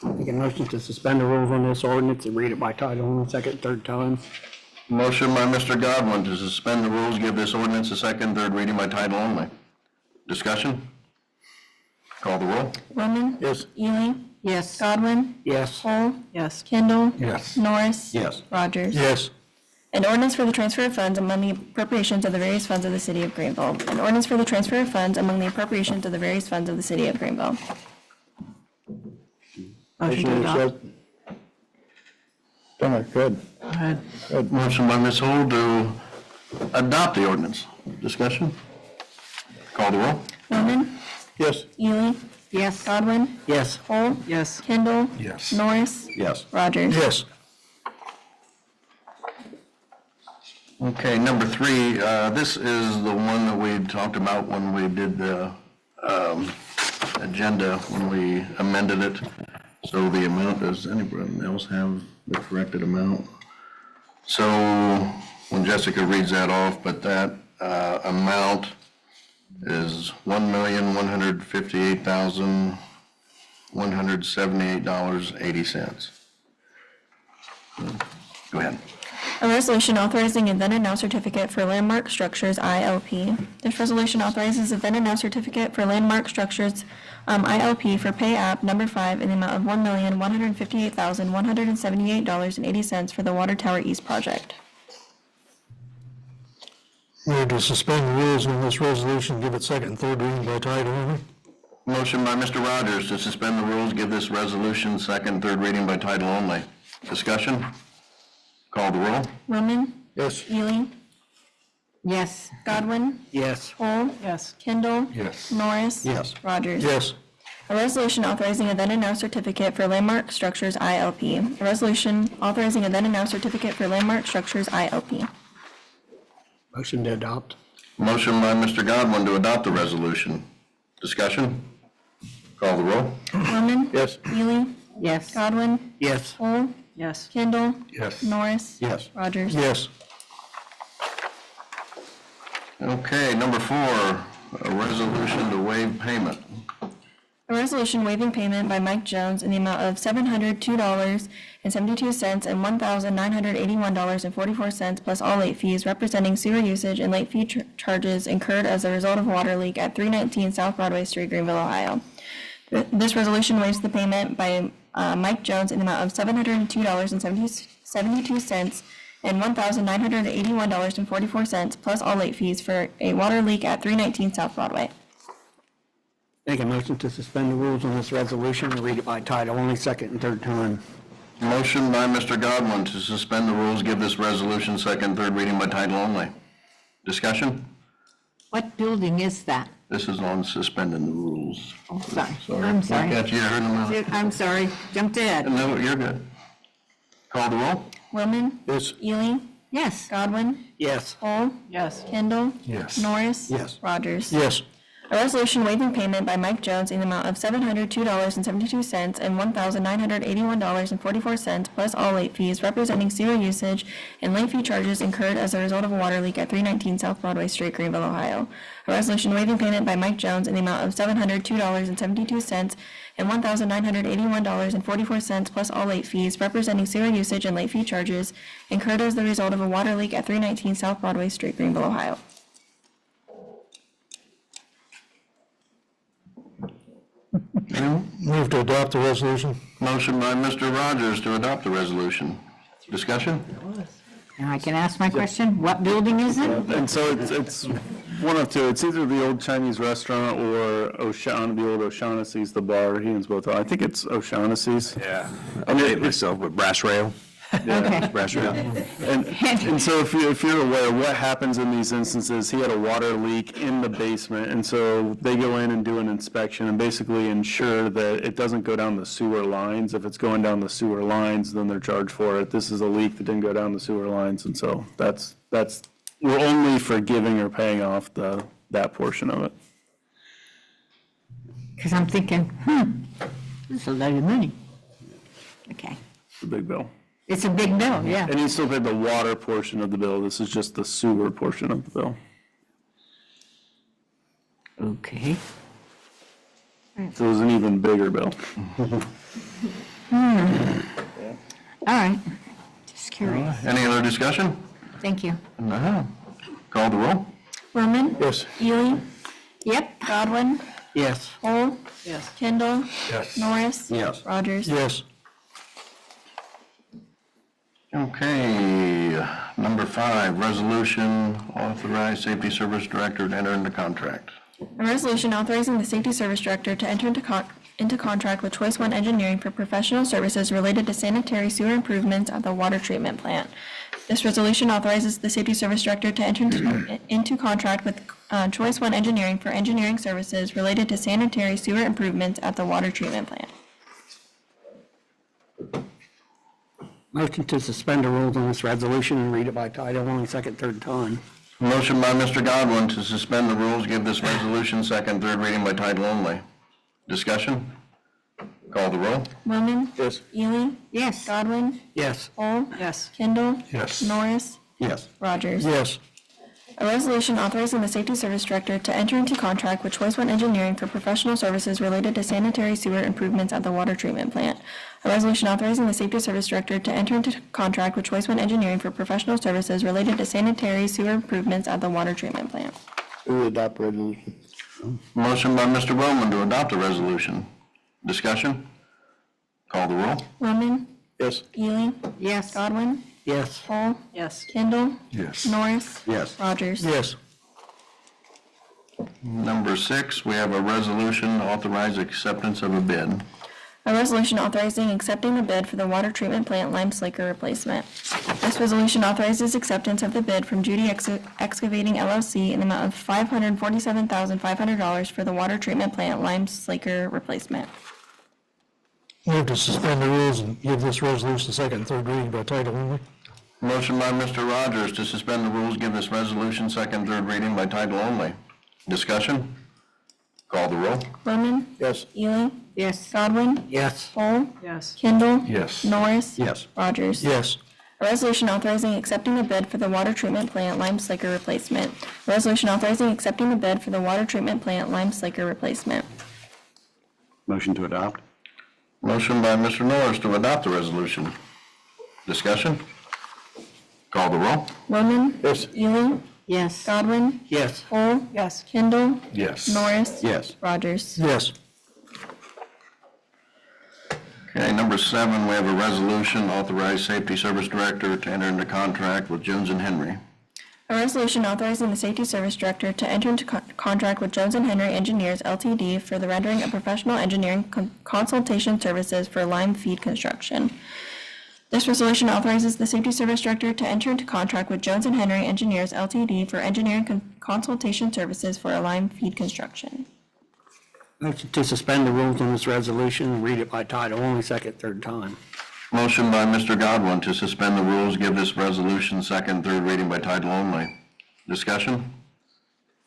Make a motion to suspend the rules on this ordinance and read it by title only, second, third time. Motion by Mr. Godwin to suspend the rules, give this ordinance a second, third reading by title only. Discussion? Call the roll. Roman? Yes. Ely? Yes. Godwin? Yes. Hull? Yes. Kindle? Yes. Norris? Yes. Rogers? Yes. An ordinance for the transfer of funds among the appropriations of the various funds of the City of Greenville. An ordinance for the transfer of funds among the appropriations of the various funds of the City of Greenville. Motion to adopt. Go ahead. Go ahead. Motion by Ms. Hull to adopt the ordinance. Discussion? Call the roll. Roman? Yes. Ely? Yes. Godwin? Yes. Hull? Yes. Kindle? Yes. Norris? Yes. Rogers? Yes. Okay, number 3, this is the one that we talked about when we did the agenda, when we amended it. So the amount, does anyone else have the corrected amount? So when Jessica reads that off, but that amount is $1,158,178.80. Go ahead. A resolution authorizing a then and now certificate for landmark structures ILP. This resolution authorizes a then and now certificate for landmark structures ILP for pay app number 5 in the amount of $1,158,178.80 for the Water Tower East project. Move to suspend the rules on this resolution, give it second and third reading by title only. Motion by Mr. Rogers to suspend the rules, give this resolution second, third reading by title only. Discussion? Call the roll. Roman? Yes. Ely? Yes. Godwin? Yes. Hull? Yes. Kindle? Yes. Norris? Yes. Rogers? Yes. A resolution authorizing a then and now certificate for landmark structures ILP. A resolution authorizing a then and now certificate for landmark structures ILP. Motion to adopt. Motion by Mr. Godwin to adopt the resolution. Discussion? Call the roll. Roman? Yes. Ely? Yes. Godwin? Yes. Hull? Yes. Kindle? Yes. Norris? Yes. Rogers? Yes. Okay, number 4, a resolution to waive payment. A resolution waiving payment by Mike Jones in the amount of $702.72 and $1,981.44 plus all late fees representing sewer usage and late fee charges incurred as a result of a water leak at 319 South Broadway Street, Greenville, Ohio. This resolution waives the payment by Mike Jones in the amount of $702.72 and $1,981.44 plus all late fees for a water leak at 319 South Broadway. Make a motion to suspend the rules on this resolution and read it by title only, second and third time. Motion by Mr. Godwin to suspend the rules, give this resolution second, third reading by title only. Discussion? What building is that? This is on suspending the rules. Oh, sorry. I'm sorry. I got you, I heard them out. I'm sorry. Jumped ahead. No, you're good. Call the roll. Roman? Yes. Ely? Yes. Godwin, Yes. Paul, Yes. Kendall, Yes. Norris, Yes. Rogers. Yes. A resolution waiving payment by Mike Jones in the amount of $702.72 and $1,981.44 plus all late fees representing sewer usage and late fee charges incurred as a result of a water leak at 319 South Broadway Street, Greenville, Ohio. A resolution waiving payment by Mike Jones in the amount of $702.72 and $1,981.44 plus all late fees representing sewer usage and late fee charges incurred as the result of a water leak at 319 South Broadway Street, Greenville, Ohio. Move to adopt the resolution. Motion by Mr. Rogers to adopt the resolution. Discussion? Now I can ask my question. What building is it? And so it's one of two. It's either the old Chinese restaurant or the old O'Shaughnessy's, the bar. He owns both. I think it's O'Shaughnessy's. Yeah. I made it myself with brass rail. Okay. Brass rail. And so if you're aware, what happens in these instances, he had a water leak in the basement, and so they go in and do an inspection and basically ensure that it doesn't go down the sewer lines. If it's going down the sewer lines, then they're charged for it. This is a leak that didn't go down the sewer lines, and so that's we're only forgiving or paying off that portion of it. Because I'm thinking, this is a lot of money. Okay. The big bill. It's a big bill, yeah. And he still paid the water portion of the bill. This is just the sewer portion of the bill. Okay. So it was an even bigger bill. All right. Just curious. Any other discussion? Thank you. No. Call the roll. Roman, Yes. Ely, Yep. Godwin, Yes. Paul, Yes. Kendall, Yes. Norris, Yes. Rogers. Yes. Okay, number 5, resolution authorize safety service director to enter into contract. A resolution authorizing the Safety Service Director to enter into contract with Choice One Engineering for professional services related to sanitary sewer improvements at the water treatment plant. This resolution authorizes the Safety Service Director to enter into contract with Choice One Engineering for engineering services related to sanitary sewer improvements at the water treatment plant. Motion to suspend the rules on this resolution and read it by title only, second, third time. Motion by Mr. Godwin to suspend the rules, give this resolution second, third reading by title only. Discussion? Call the roll. Roman, Yes. Ely, Yes. Godwin, Yes. Paul, Yes. Kendall, Yes. Norris, Yes. Rogers. Yes. A resolution authorizing the Safety Service Director to enter into contract with Choice One Engineering for professional services related to sanitary sewer improvements at the water treatment plant. A resolution authorizing the Safety Service Director to enter into contract with Choice One Engineering for professional services related to sanitary sewer improvements at the water treatment plant. Move to adopt resolution. Motion by Mr. Roman to adopt the resolution. Discussion? Call the roll. Roman, Yes. Ely, Yes. Godwin, Yes. Paul, Yes. Kendall, Yes. Norris, Yes. Rogers. Yes. Number 6, we have a resolution authorize acceptance of a bid. A resolution authorizing accepting the bid for the water treatment plant lime slicker replacement. This resolution authorizes acceptance of the bid from Judy Excavating LLC in the amount of $547,500 for the water treatment plant lime slicker replacement. Move to suspend the rules and give this resolution second, third reading by title only. Motion by Mr. Rogers to suspend the rules, give this resolution second, third reading by title only. Discussion? Call the roll. Roman, Yes. Ely, Yes. Godwin, Yes. Paul, Yes. Kendall, Yes. Norris, Yes. Rogers. Yes. A resolution authorizing accepting the bid for the water treatment plant lime slicker replacement. A resolution authorizing accepting the bid for the water treatment plant lime slicker replacement. Motion to adopt? Motion by Mr. Norris to adopt the resolution. Discussion? Call the roll. Roman, Yes. Ely, Yes. Godwin, Yes. Paul, Yes. Kendall, Yes. Norris, Yes. Rogers. Yes. Okay, number 7, we have a resolution authorize safety service director to enter into contract with Jones and Henry. A resolution authorizing the Safety Service Director to enter into contract with Jones and Henry Engineers LTD for the rendering of professional engineering consultation services for lime feed construction. This resolution authorizes the Safety Service Director to enter into contract with Jones and Henry Engineers LTD for engineering consultation services for a lime feed construction. Motion to suspend the rules on this resolution and read it by title only, second, third time. Motion by Mr. Godwin to suspend the rules, give this resolution second, third reading by title only. Discussion?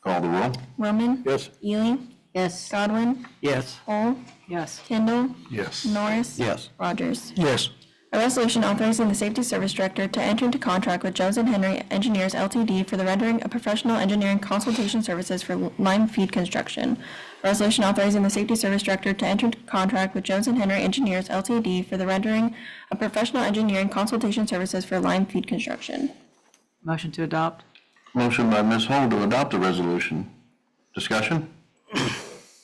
Call the roll. Roman. Yes. Ely. Yes. Godwin. Yes. Hull. Yes. Kendall. Yes. Norris. Yes. Rogers. Yes. A resolution authorizing the Safety Service Director to enter into contract with Jones and Henry Engineers LTD for the rendering of professional engineering consultation services for line feed construction. A resolution authorizing the Safety Service Director to enter into contract with Jones and Henry Engineers LTD for the rendering of professional engineering consultation services for line feed construction. Motion to adopt? Motion by Ms. Hull to adopt the resolution. Discussion?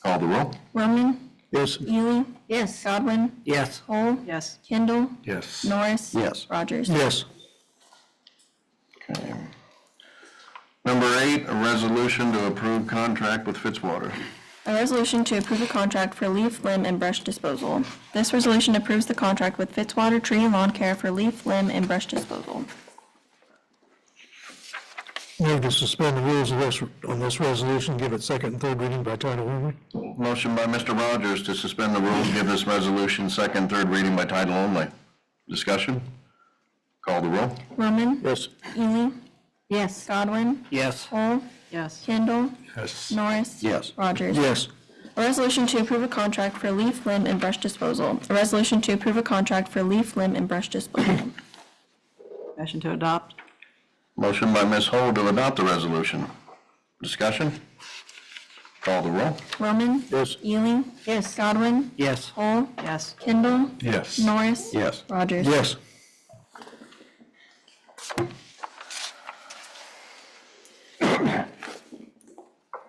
Call the roll. Roman. Yes. Ely. Yes. Godwin. Yes. Hull. Yes. Kendall. Yes. Norris. Yes. Rogers. Yes. Okay. Number 8, a resolution to approve contract with Fitzwater. A resolution to approve a contract for leaf, limb, and brush disposal. This resolution approves the contract with Fitzwater Tree and Lawn Care for leaf, limb, and brush disposal. Move to suspend the rules on this resolution, give it second and third reading by title only. Motion by Mr. Rogers to suspend the rules, give this resolution second, third reading by title only. Discussion? Call the roll. Roman. Yes. Ely. Yes. Godwin. Yes. Hull. Yes. Kendall. Yes. Norris. Yes. Rogers. Yes. A resolution to approve a contract for leaf, limb, and brush disposal. A resolution to approve a contract for leaf, limb, and brush disposal. Motion to adopt? Motion by Ms. Hull to adopt the resolution. Discussion? Call the roll. Roman. Yes. Ely. Yes. Godwin. Yes. Hull. Yes. Kendall. Yes. Norris. Yes. Rogers. Yes.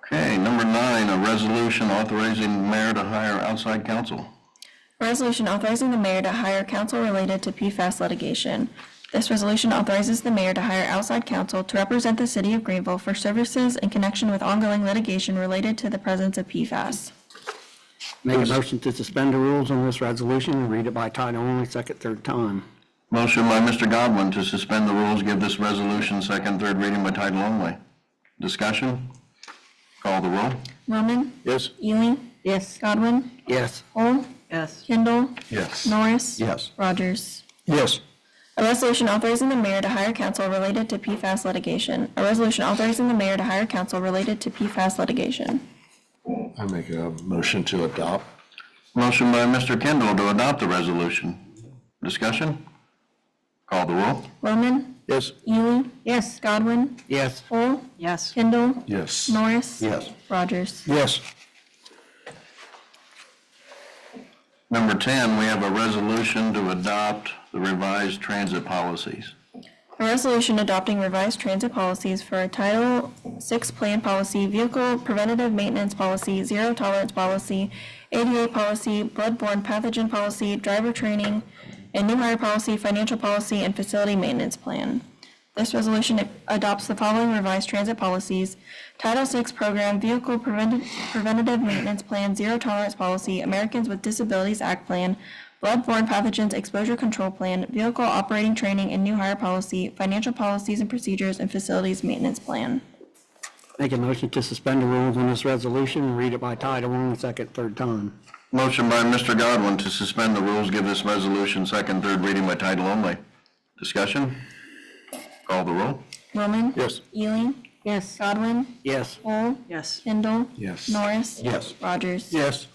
Okay, number 9, a resolution authorizing mayor to hire outside counsel. A resolution authorizing the mayor to hire counsel related to PFAS litigation. This resolution authorizes the mayor to hire outside counsel to represent the city of Greenville for services in connection with ongoing litigation related to the presence of PFAS. Make a motion to suspend the rules on this resolution and read it by title only, second, third time. Motion by Mr. Godwin to suspend the rules, give this resolution second, third reading by title only. Discussion? Call the roll. Roman. Yes. Ely. Yes. Godwin. Yes. Hull. Yes. Kendall. Yes. Norris. Yes. Rogers. Yes. A resolution authorizing the mayor to hire counsel related to PFAS litigation. A resolution authorizing the mayor to hire counsel related to PFAS litigation. I make a motion to adopt. Motion by Mr. Kendall to adopt the resolution. Discussion? Call the roll. Roman. Yes. Ely. Yes. Godwin. Yes. Hull. Yes. Kendall. Yes. Norris. Yes. Rogers. Yes. Number 10, we have a resolution to adopt the revised transit policies. A resolution adopting revised transit policies for a Title VI Plan Policy, Vehicle Preventative Maintenance Policy, Zero Tolerance Policy, ADA Policy, Bloodborne Pathogen Policy, Driver Training, and New Hire Policy, Financial Policy, and Facility Maintenance Plan. This resolution adopts the following revised transit policies: Title VI Program, Vehicle Preventative Maintenance Plan, Zero Tolerance Policy, Americans with Disabilities Act Plan, Bloodborne Pathogens Exposure Control Plan, Vehicle Operating Training and New Hire Policy, Financial Policies and Procedures, and Facilities Maintenance Plan. Make a motion to suspend the rules on this resolution and read it by title only, second, third time. Motion by Mr. Godwin to suspend the rules, give this resolution second, third reading by title only. Discussion? Call the roll. Roman. Yes. Ely. Yes. Godwin. Yes. Hull. Yes. Kendall. Yes. Norris. Yes. Rogers. Yes.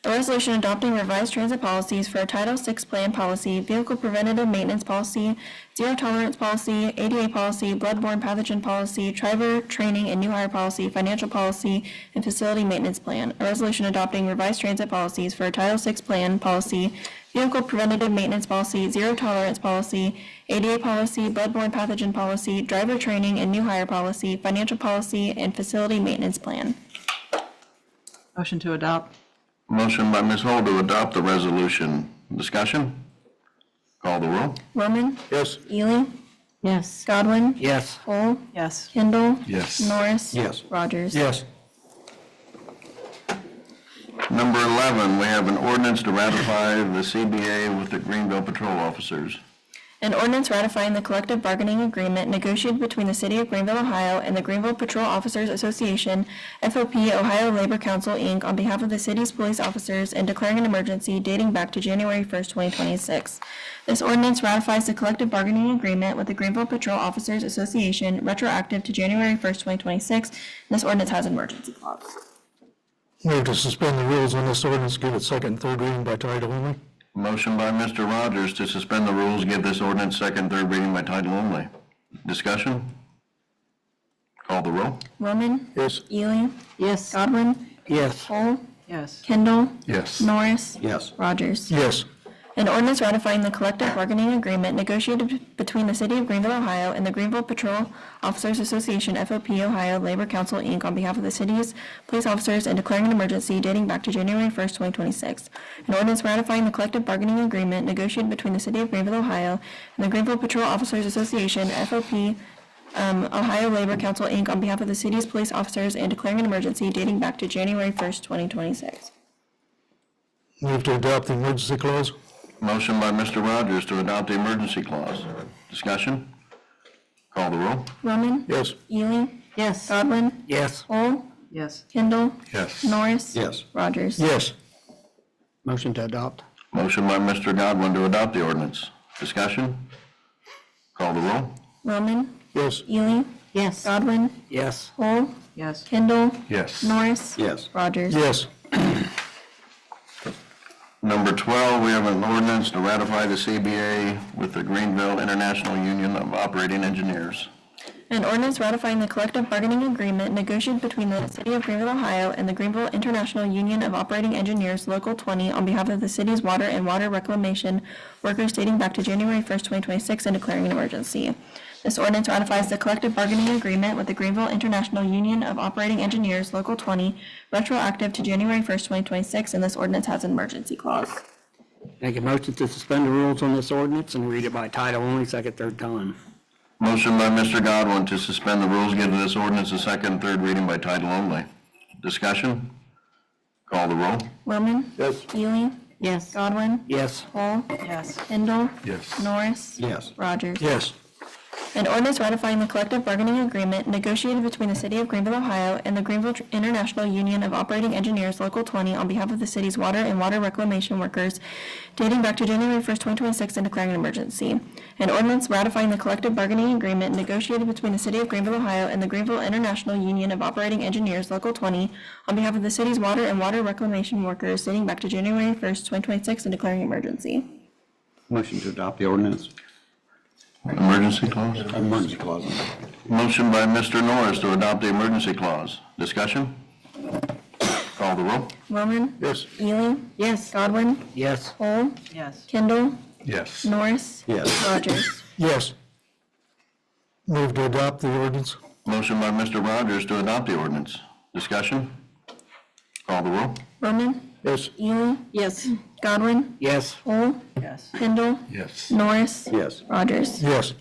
A resolution adopting revised transit policies for a Title VI Plan Policy, Vehicle Preventative Maintenance Policy, Zero Tolerance Policy, ADA Policy, Bloodborne Pathogen Policy, Driver Training and New Hire Policy, Financial Policy, and Facility Maintenance Plan. A resolution adopting revised transit policies for a Title VI Plan Policy, Vehicle Preventative Maintenance Policy, Zero Tolerance Policy, ADA Policy, Bloodborne Pathogen Policy, Driver Training and New Hire Policy, Financial Policy, and Facility Maintenance Plan. Motion to adopt? Motion by Ms. Hull to adopt the resolution. Discussion? Call the roll. Roman. Yes. Ely. Yes. Godwin. Yes. Hull. Yes. Kendall. Yes. Norris. Yes. Rogers. Yes. Number 11, we have an ordinance to ratify the CBA with the Greenville patrol officers. An ordinance ratifying the collective bargaining agreement negotiated between the City of Greenville, Ohio and the Greenville Patrol Officers Association, FOP Ohio Labor Council, Inc., on behalf of the city's police officers and declaring an emergency dating back to January 1st, 2026. This ordinance ratifies the collective bargaining agreement with the Greenville Patrol Officers Association retroactive to January 1st, 2026. This ordinance has an emergency clause. Move to suspend the rules on this ordinance, give it second and third reading by title only. Motion by Mr. Rogers to suspend the rules, give this ordinance second, third reading by title only. Discussion? Call the roll. Roman. Yes. Ely. Yes. Godwin. Yes. Cole. Yes. Kendall. Yes. Norris. Yes. Rogers. Yes. An ordinance ratifying the collective bargaining agreement negotiated between the City of Greenville, Ohio and the Greenville Patrol Officers Association, FOP Ohio Labor Council, Inc., on behalf of the city's police officers and declaring an emergency dating back to January 1st, 2026. An ordinance ratifying the collective bargaining agreement negotiated between the City of Greenville, Ohio and the Greenville Patrol Officers Association, FOP Ohio Labor Council, Inc., on behalf of the city's police officers and declaring an emergency dating back to January 1st, 2026. Move to adopt the emergency clause. Motion by Mr. Rogers to adopt the emergency clause. Discussion? Call the roll. Roman. Yes. Ely. Yes. Godwin. Yes. Cole. Yes. Kendall. Yes. Norris. Yes. Rogers. Yes. Motion to adopt. Motion by Mr. Godwin to adopt the ordinance. Discussion? Call the roll. Roman. Yes. Ely. Yes. Godwin. Yes. Cole. Yes. Kendall. Yes. Norris. Yes. Rogers. Yes. Number 12, we have an ordinance to ratify the CBA with the Greenville International Union of Operating Engineers. An ordinance ratifying the collective bargaining agreement negotiated between the City of Greenville, Ohio and the Greenville International Union of Operating Engineers, Local 20, on behalf of the city's water and water reclamation workers dating back to January 1st, 2026, and declaring an emergency. This ordinance ratifies the collective bargaining agreement with the Greenville International Union of Operating Engineers, Local 20, retroactive to January 1st, 2026, and this ordinance has an emergency clause. Make a motion to suspend the rules on this ordinance and read it by title only, second, third time. Motion by Mr. Godwin to suspend the rules, give this ordinance a second and third reading by title only. Discussion? Call the roll. Roman. Yes. Ely. Yes. Godwin. Yes. Cole. Yes. Kendall. Yes. Norris. Yes. Rogers. Yes. An ordinance ratifying the collective bargaining agreement negotiated between the City of Greenville, Ohio and the Greenville International Union of Operating Engineers, Local 20, on behalf of the city's water and water reclamation workers dating back to January 1st, 2026, and declaring an emergency. An ordinance ratifying the collective bargaining agreement negotiated between the City of Greenville, Ohio and the Greenville International Union of Operating Engineers, Local 20, on behalf of the city's water and water reclamation workers dating back to January 1st, 2026, and declaring an emergency. Motion to adopt the ordinance. Emergency clause? Emergency clause. Motion by Mr. Norris to adopt the emergency clause. Discussion? Call the roll. Roman. Yes. Ely. Yes. Godwin. Yes. Cole. Yes. Kendall. Yes. Norris. Yes. Rogers. Yes. Move to adopt the ordinance. Motion by Mr. Rogers to adopt the ordinance. Discussion? Call the roll. Roman. Yes. Ely. Yes. Godwin. Yes. Cole. Yes. Kendall. Yes. Norris. Yes. Rogers. Yes.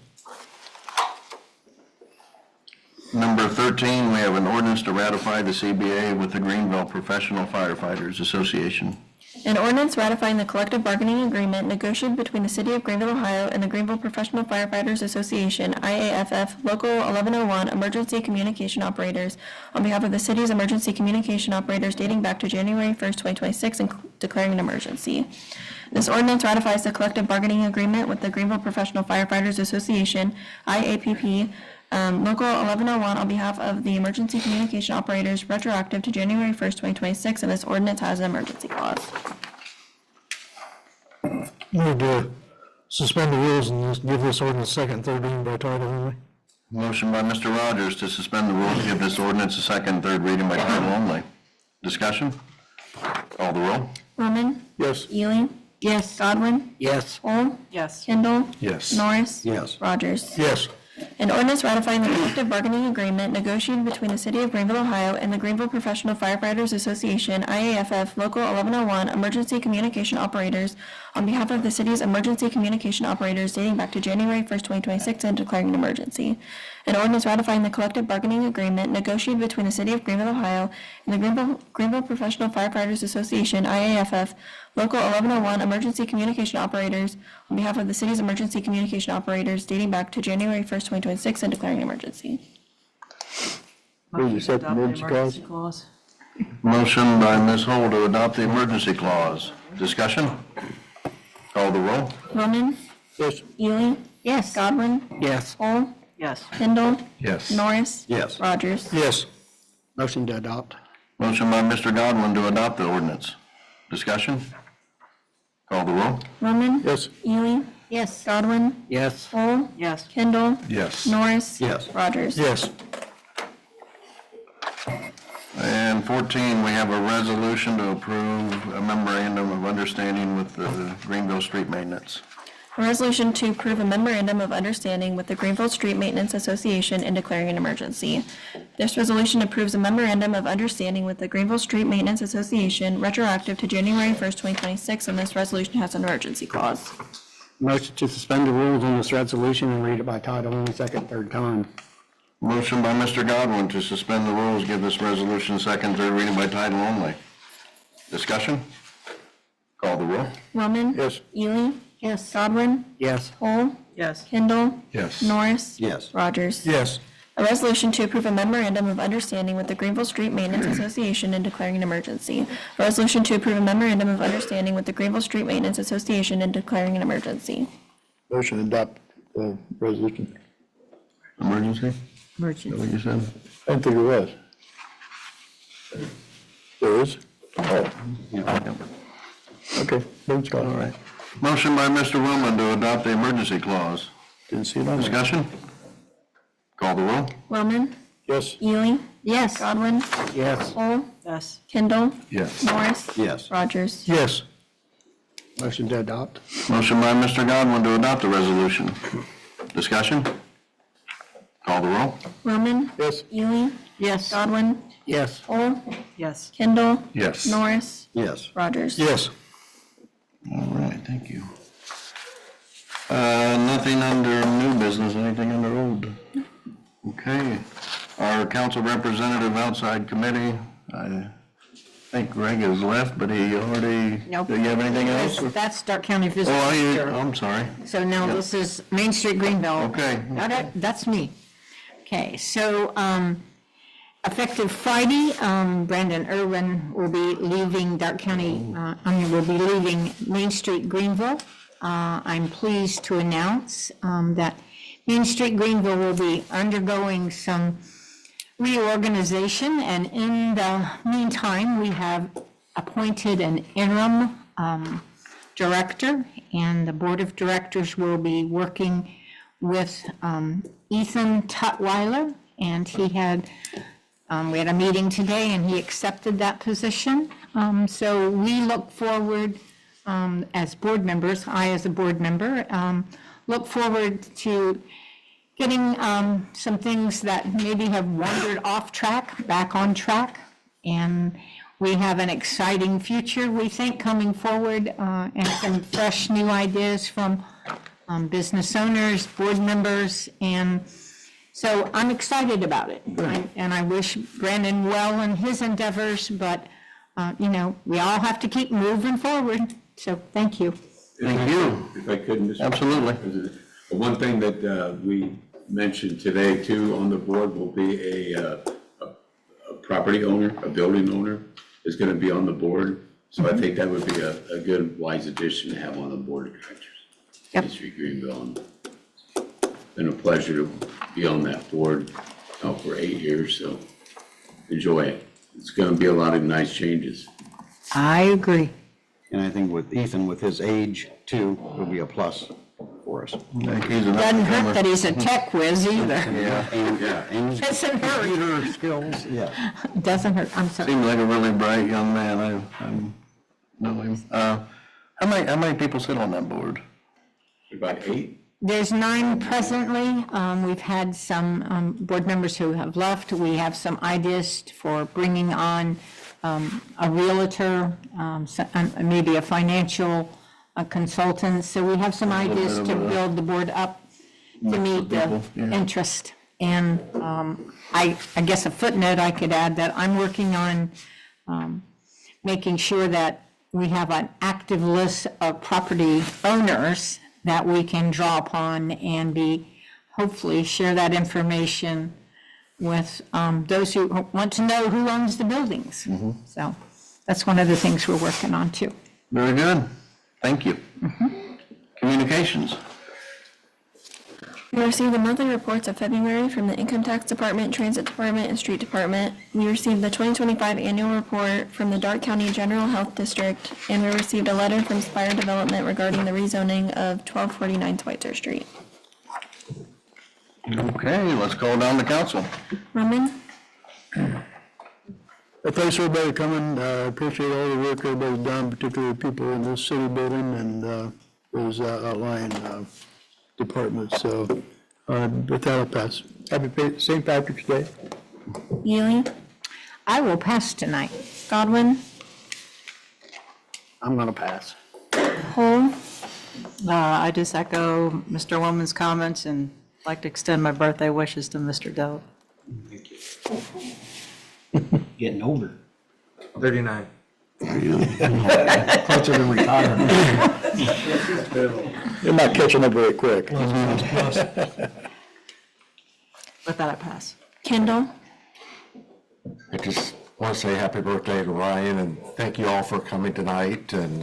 Number 13, we have an ordinance to ratify the CBA with the Greenville Professional Firefighters Association. An ordinance ratifying the collective bargaining agreement negotiated between the City of Greenville, Ohio and the Greenville Professional Firefighters Association, IAFF, Local 1101, Emergency Communication Operators, on behalf of the city's emergency communication operators dating back to January 1st, 2026, and declaring an emergency. This ordinance ratifies the collective bargaining agreement with the Greenville Professional Firefighters Association, IAPP, Local 1101, on behalf of the emergency communication operators retroactive to January 1st, 2026, and this ordinance has an emergency clause. Move to suspend the rules and just give this ordinance second, third reading by title only. Motion by Mr. Rogers to suspend the rules, give this ordinance a second, third reading by title only. Discussion? Call the roll. Roman. Yes. Ely. Yes. Godwin. Yes. Cole. Yes. Kendall. Yes. Norris. Yes. Rogers. Yes. An ordinance ratifying the collective bargaining agreement negotiated between the City of Greenville, Ohio and the Greenville Professional Firefighters Association, IAFF, Local 1101, Emergency Communication Operators, on behalf of the city's emergency communication operators dating back to January 1st, 2026 and declaring an emergency. An ordinance ratifying the collective bargaining agreement negotiated between the City of Greenville, Ohio and the Greenville Professional Firefighters Association, IAFF, Local 1101 Emergency Communication Operators on behalf of the city's emergency communication operators dating back to January 1st, 2026 and declaring an emergency. Move to accept the Adopt emergency clause. clause. Motion by Ms. Hull to adopt the emergency clause. Discussion? Call the roll. Roman, Yes. Ely, Yes. Godwin, Yes. Hull, Yes. Kendall, Yes. Norris, Yes. Rogers. Yes. Motion to adopt. Motion by Mr. Godwin to adopt the ordinance. Discussion? Call the roll. Roman, Yes. Ely, Yes. Godwin, Yes. Hull, Yes. Kendall, Yes. Norris. Yes. Rogers. Yes. And 14, we have a resolution to approve a memorandum of understanding with the Greenville Street Maintenance. A resolution to approve a memorandum of understanding with the Greenville Street Maintenance Association and declaring an emergency. This resolution approves a memorandum of understanding with the Greenville Street Maintenance Association retroactive to January 1st, 2026, and this resolution has an emergency clause. Motion to suspend the rules on this resolution and read it by title only, second, third time. Motion by Mr. Godwin to suspend the rules, give this resolution second, third reading by title only. Discussion? Call the roll. Roman. Yes. Ely. Yes. Godwin. Yes. Hull. Yes. Kendall. Yes. Norris. Yes. Rogers. Yes. A resolution to approve a memorandum of understanding with the Greenville Street Maintenance Association and declaring an emergency. A resolution to approve a memorandum of understanding with the Greenville Street Maintenance Association and declaring an emergency. Motion to adopt the resolution. Emergency? Is that Emergency. what you said? I didn't think it was. There is? Oh, okay. Emergency clause. All right. Motion by Mr. Willman to adopt the emergency clause. Didn't see it on there. Discussion? Call the roll. Roman. Yes. Ely. Yes. Godwin. Yes. Hull. Yes. Kendall. Yes. Norris. Yes. Rogers. Yes. Motion to adopt. Motion by Mr. Godwin to adopt the resolution. Discussion? Call the roll. Roman. Yes. Ely. Yes. Godwin. Yes. Hull. Yes. Kendall. Yes. Norris. Yes. Rogers. Yes. All right, thank you. Nothing under new business, anything under old? Okay. Our council representative outside committee, I think Greg has left, but he already, Nope. do you have anything else? That's Stark County Oh, Visitor. I'm sorry. So now this is Main Street, Greenville. Okay. That's me. Okay, so effective Friday, Brandon Irwin will be leaving Dark County, will be leaving Main Street, Greenville. I'm pleased to announce that Main Street, Greenville will be undergoing some reorganization, and in the meantime, we have appointed an interim director, and the board of directors will be working with Ethan Tutwiler, and he had, we had a meeting today, and he accepted that position. So we look forward, as board members, I as a board member, look forward to getting some things that maybe have wandered off track, back on track. And we have an exciting future, we think, coming forward, and some fresh new ideas from business owners, board members, and so I'm excited about it. And I wish Brandon well in his endeavors, but, we all have to keep moving forward. So thank you. Thank you. If I could, Mr. Absolutely. President. One thing that we mentioned today too on the board will be a property owner, a building owner is going to be on the board. So I think that would be a good, wise addition to have on the board of directors. Yep. District Greenville. And been a pleasure to be on that board for 8 years, so enjoy it. It's going to be a lot of nice changes. I agree. And I think with Ethan, with his age too, will be a plus for us. Doesn't hurt that he's a tech whiz either. Yeah. And his Doesn't hurt. computer skills, yeah. Doesn't hurt, I'm sorry. Seems like a really bright young man. I know him. How many people sit on that board? About 8? There's 9 presently. We've had some board members who have left. We have some ideas for bringing on a realtor, maybe a financial consultants. So we have some ideas to build the board up to meet the interest. And I guess a footnote I could add that I'm working on making sure that we have an active list of property owners that we can draw upon and hopefully share that information with those who want to know who owns the buildings. So that's one of the things we're working on too. Very good. Thank you. Communications. We received the monthly reports of February from the Income Tax Department, Transit Department, and Street Department. We received the 2025 annual report from the Darke County General Health District, and we received a letter from Spire Development regarding the rezoning of 1249 Schweitzer Street. Okay, let's call down the council. Roman? Thanks everybody coming. I appreciate all the work everybody's done, particularly people in this city building and those outlying departments. So with that, I'll pass. Happy St. Patrick's Day. Ely? I will pass tonight. Godwin? I'm going to pass. Holm? I just echo Mr. Woman's comments and like to extend my birthday wishes to Mr. Dell. Getting older. 39. Closer to retirement. You're not catching up very quick. With that, I pass. Kendall? I just want to say happy birthday to Ryan and thank you all for coming tonight, and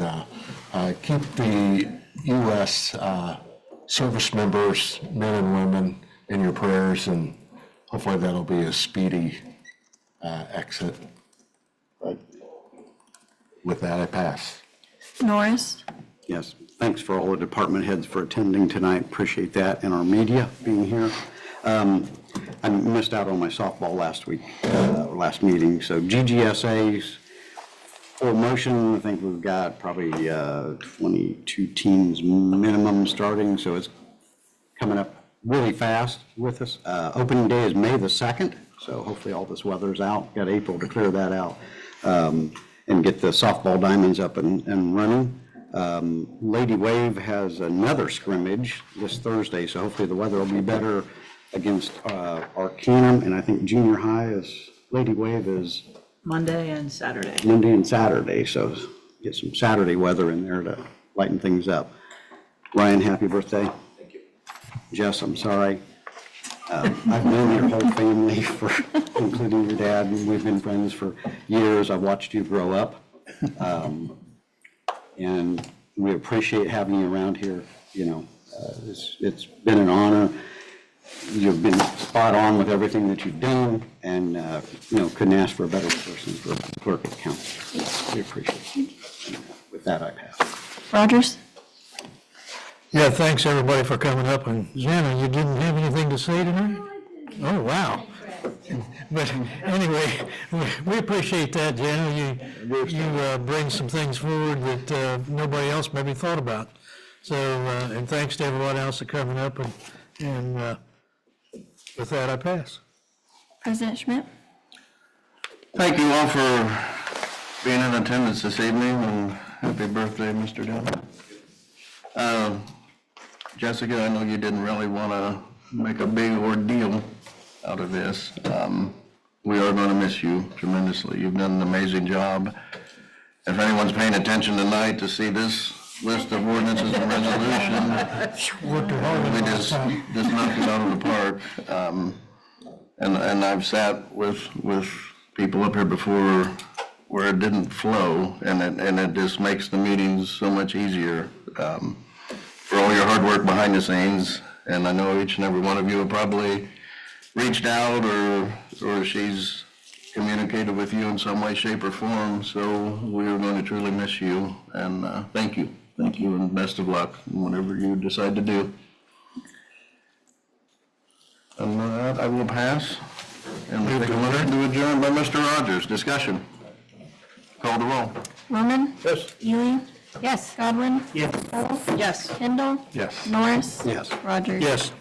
keep the U.S. Service members, men and women, in your prayers, and hopefully that'll be a speedy exit. But with that, I pass. Norris? Yes, thanks for all the department heads for attending tonight. Appreciate that, and our media being here. I missed out on my softball last week, last meeting. So GGSA's full motion, I think we've got probably 22 teams minimum starting, so it's coming up really fast with us. Opening day is May the 2nd, so hopefully all this weather's out. Got April to clear that out and get the softball diamonds up and running. Lady Wave has another scrimmage this Thursday, so hopefully the weather will be better against Arcanum, and I think junior high is, Lady Wave is Monday and Saturday. Monday and Saturday, so get some Saturday weather in there to lighten things up. Ryan, happy birthday. Thank you. Jess, I'm sorry. I've known your whole family, including your dad, and we've been friends for years. I've watched you grow up, and we appreciate having you around here. You know, it's been an honor. You've been spot on with everything that you've done, and couldn't ask for a better person for clerk of council. We appreciate it. With that, I pass. Rogers? Yeah, thanks everybody for coming up. And Xana, you didn't have anything to say tonight? Oh, wow. But anyway, we appreciate that, Xana. You bring some things forward that nobody else maybe thought about. So, and thanks to everyone else for coming up, and with that, I pass. President Schmidt? Thank you all for being in attendance this evening, and happy birthday, Mr. Dillon. Jessica, I know you didn't really want to make a big ordeal out of this. We are going to miss you tremendously. You've done an amazing job. If anyone's paying attention tonight to see this list of ordinances and resolution, we just knocked it out of the park. And I've sat with people up here before where it didn't flow, and it just makes the meetings so much easier. For all your hard work behind the scenes, and I know each and every one of you have probably reached out or she's communicated with you in some way, shape, or form, so we are going to truly miss you, and thank you. Thank you, and best of luck in whatever you decide to do. And with that, I will pass, and we take a motion to adjourn by Mr. Rogers. Discussion. Call the roll. Roman? Yes. Ely? Yes. Godwin? Yes. Wolf? Yes. Kendall? Yes. Norris? Yes. Rogers? Yes.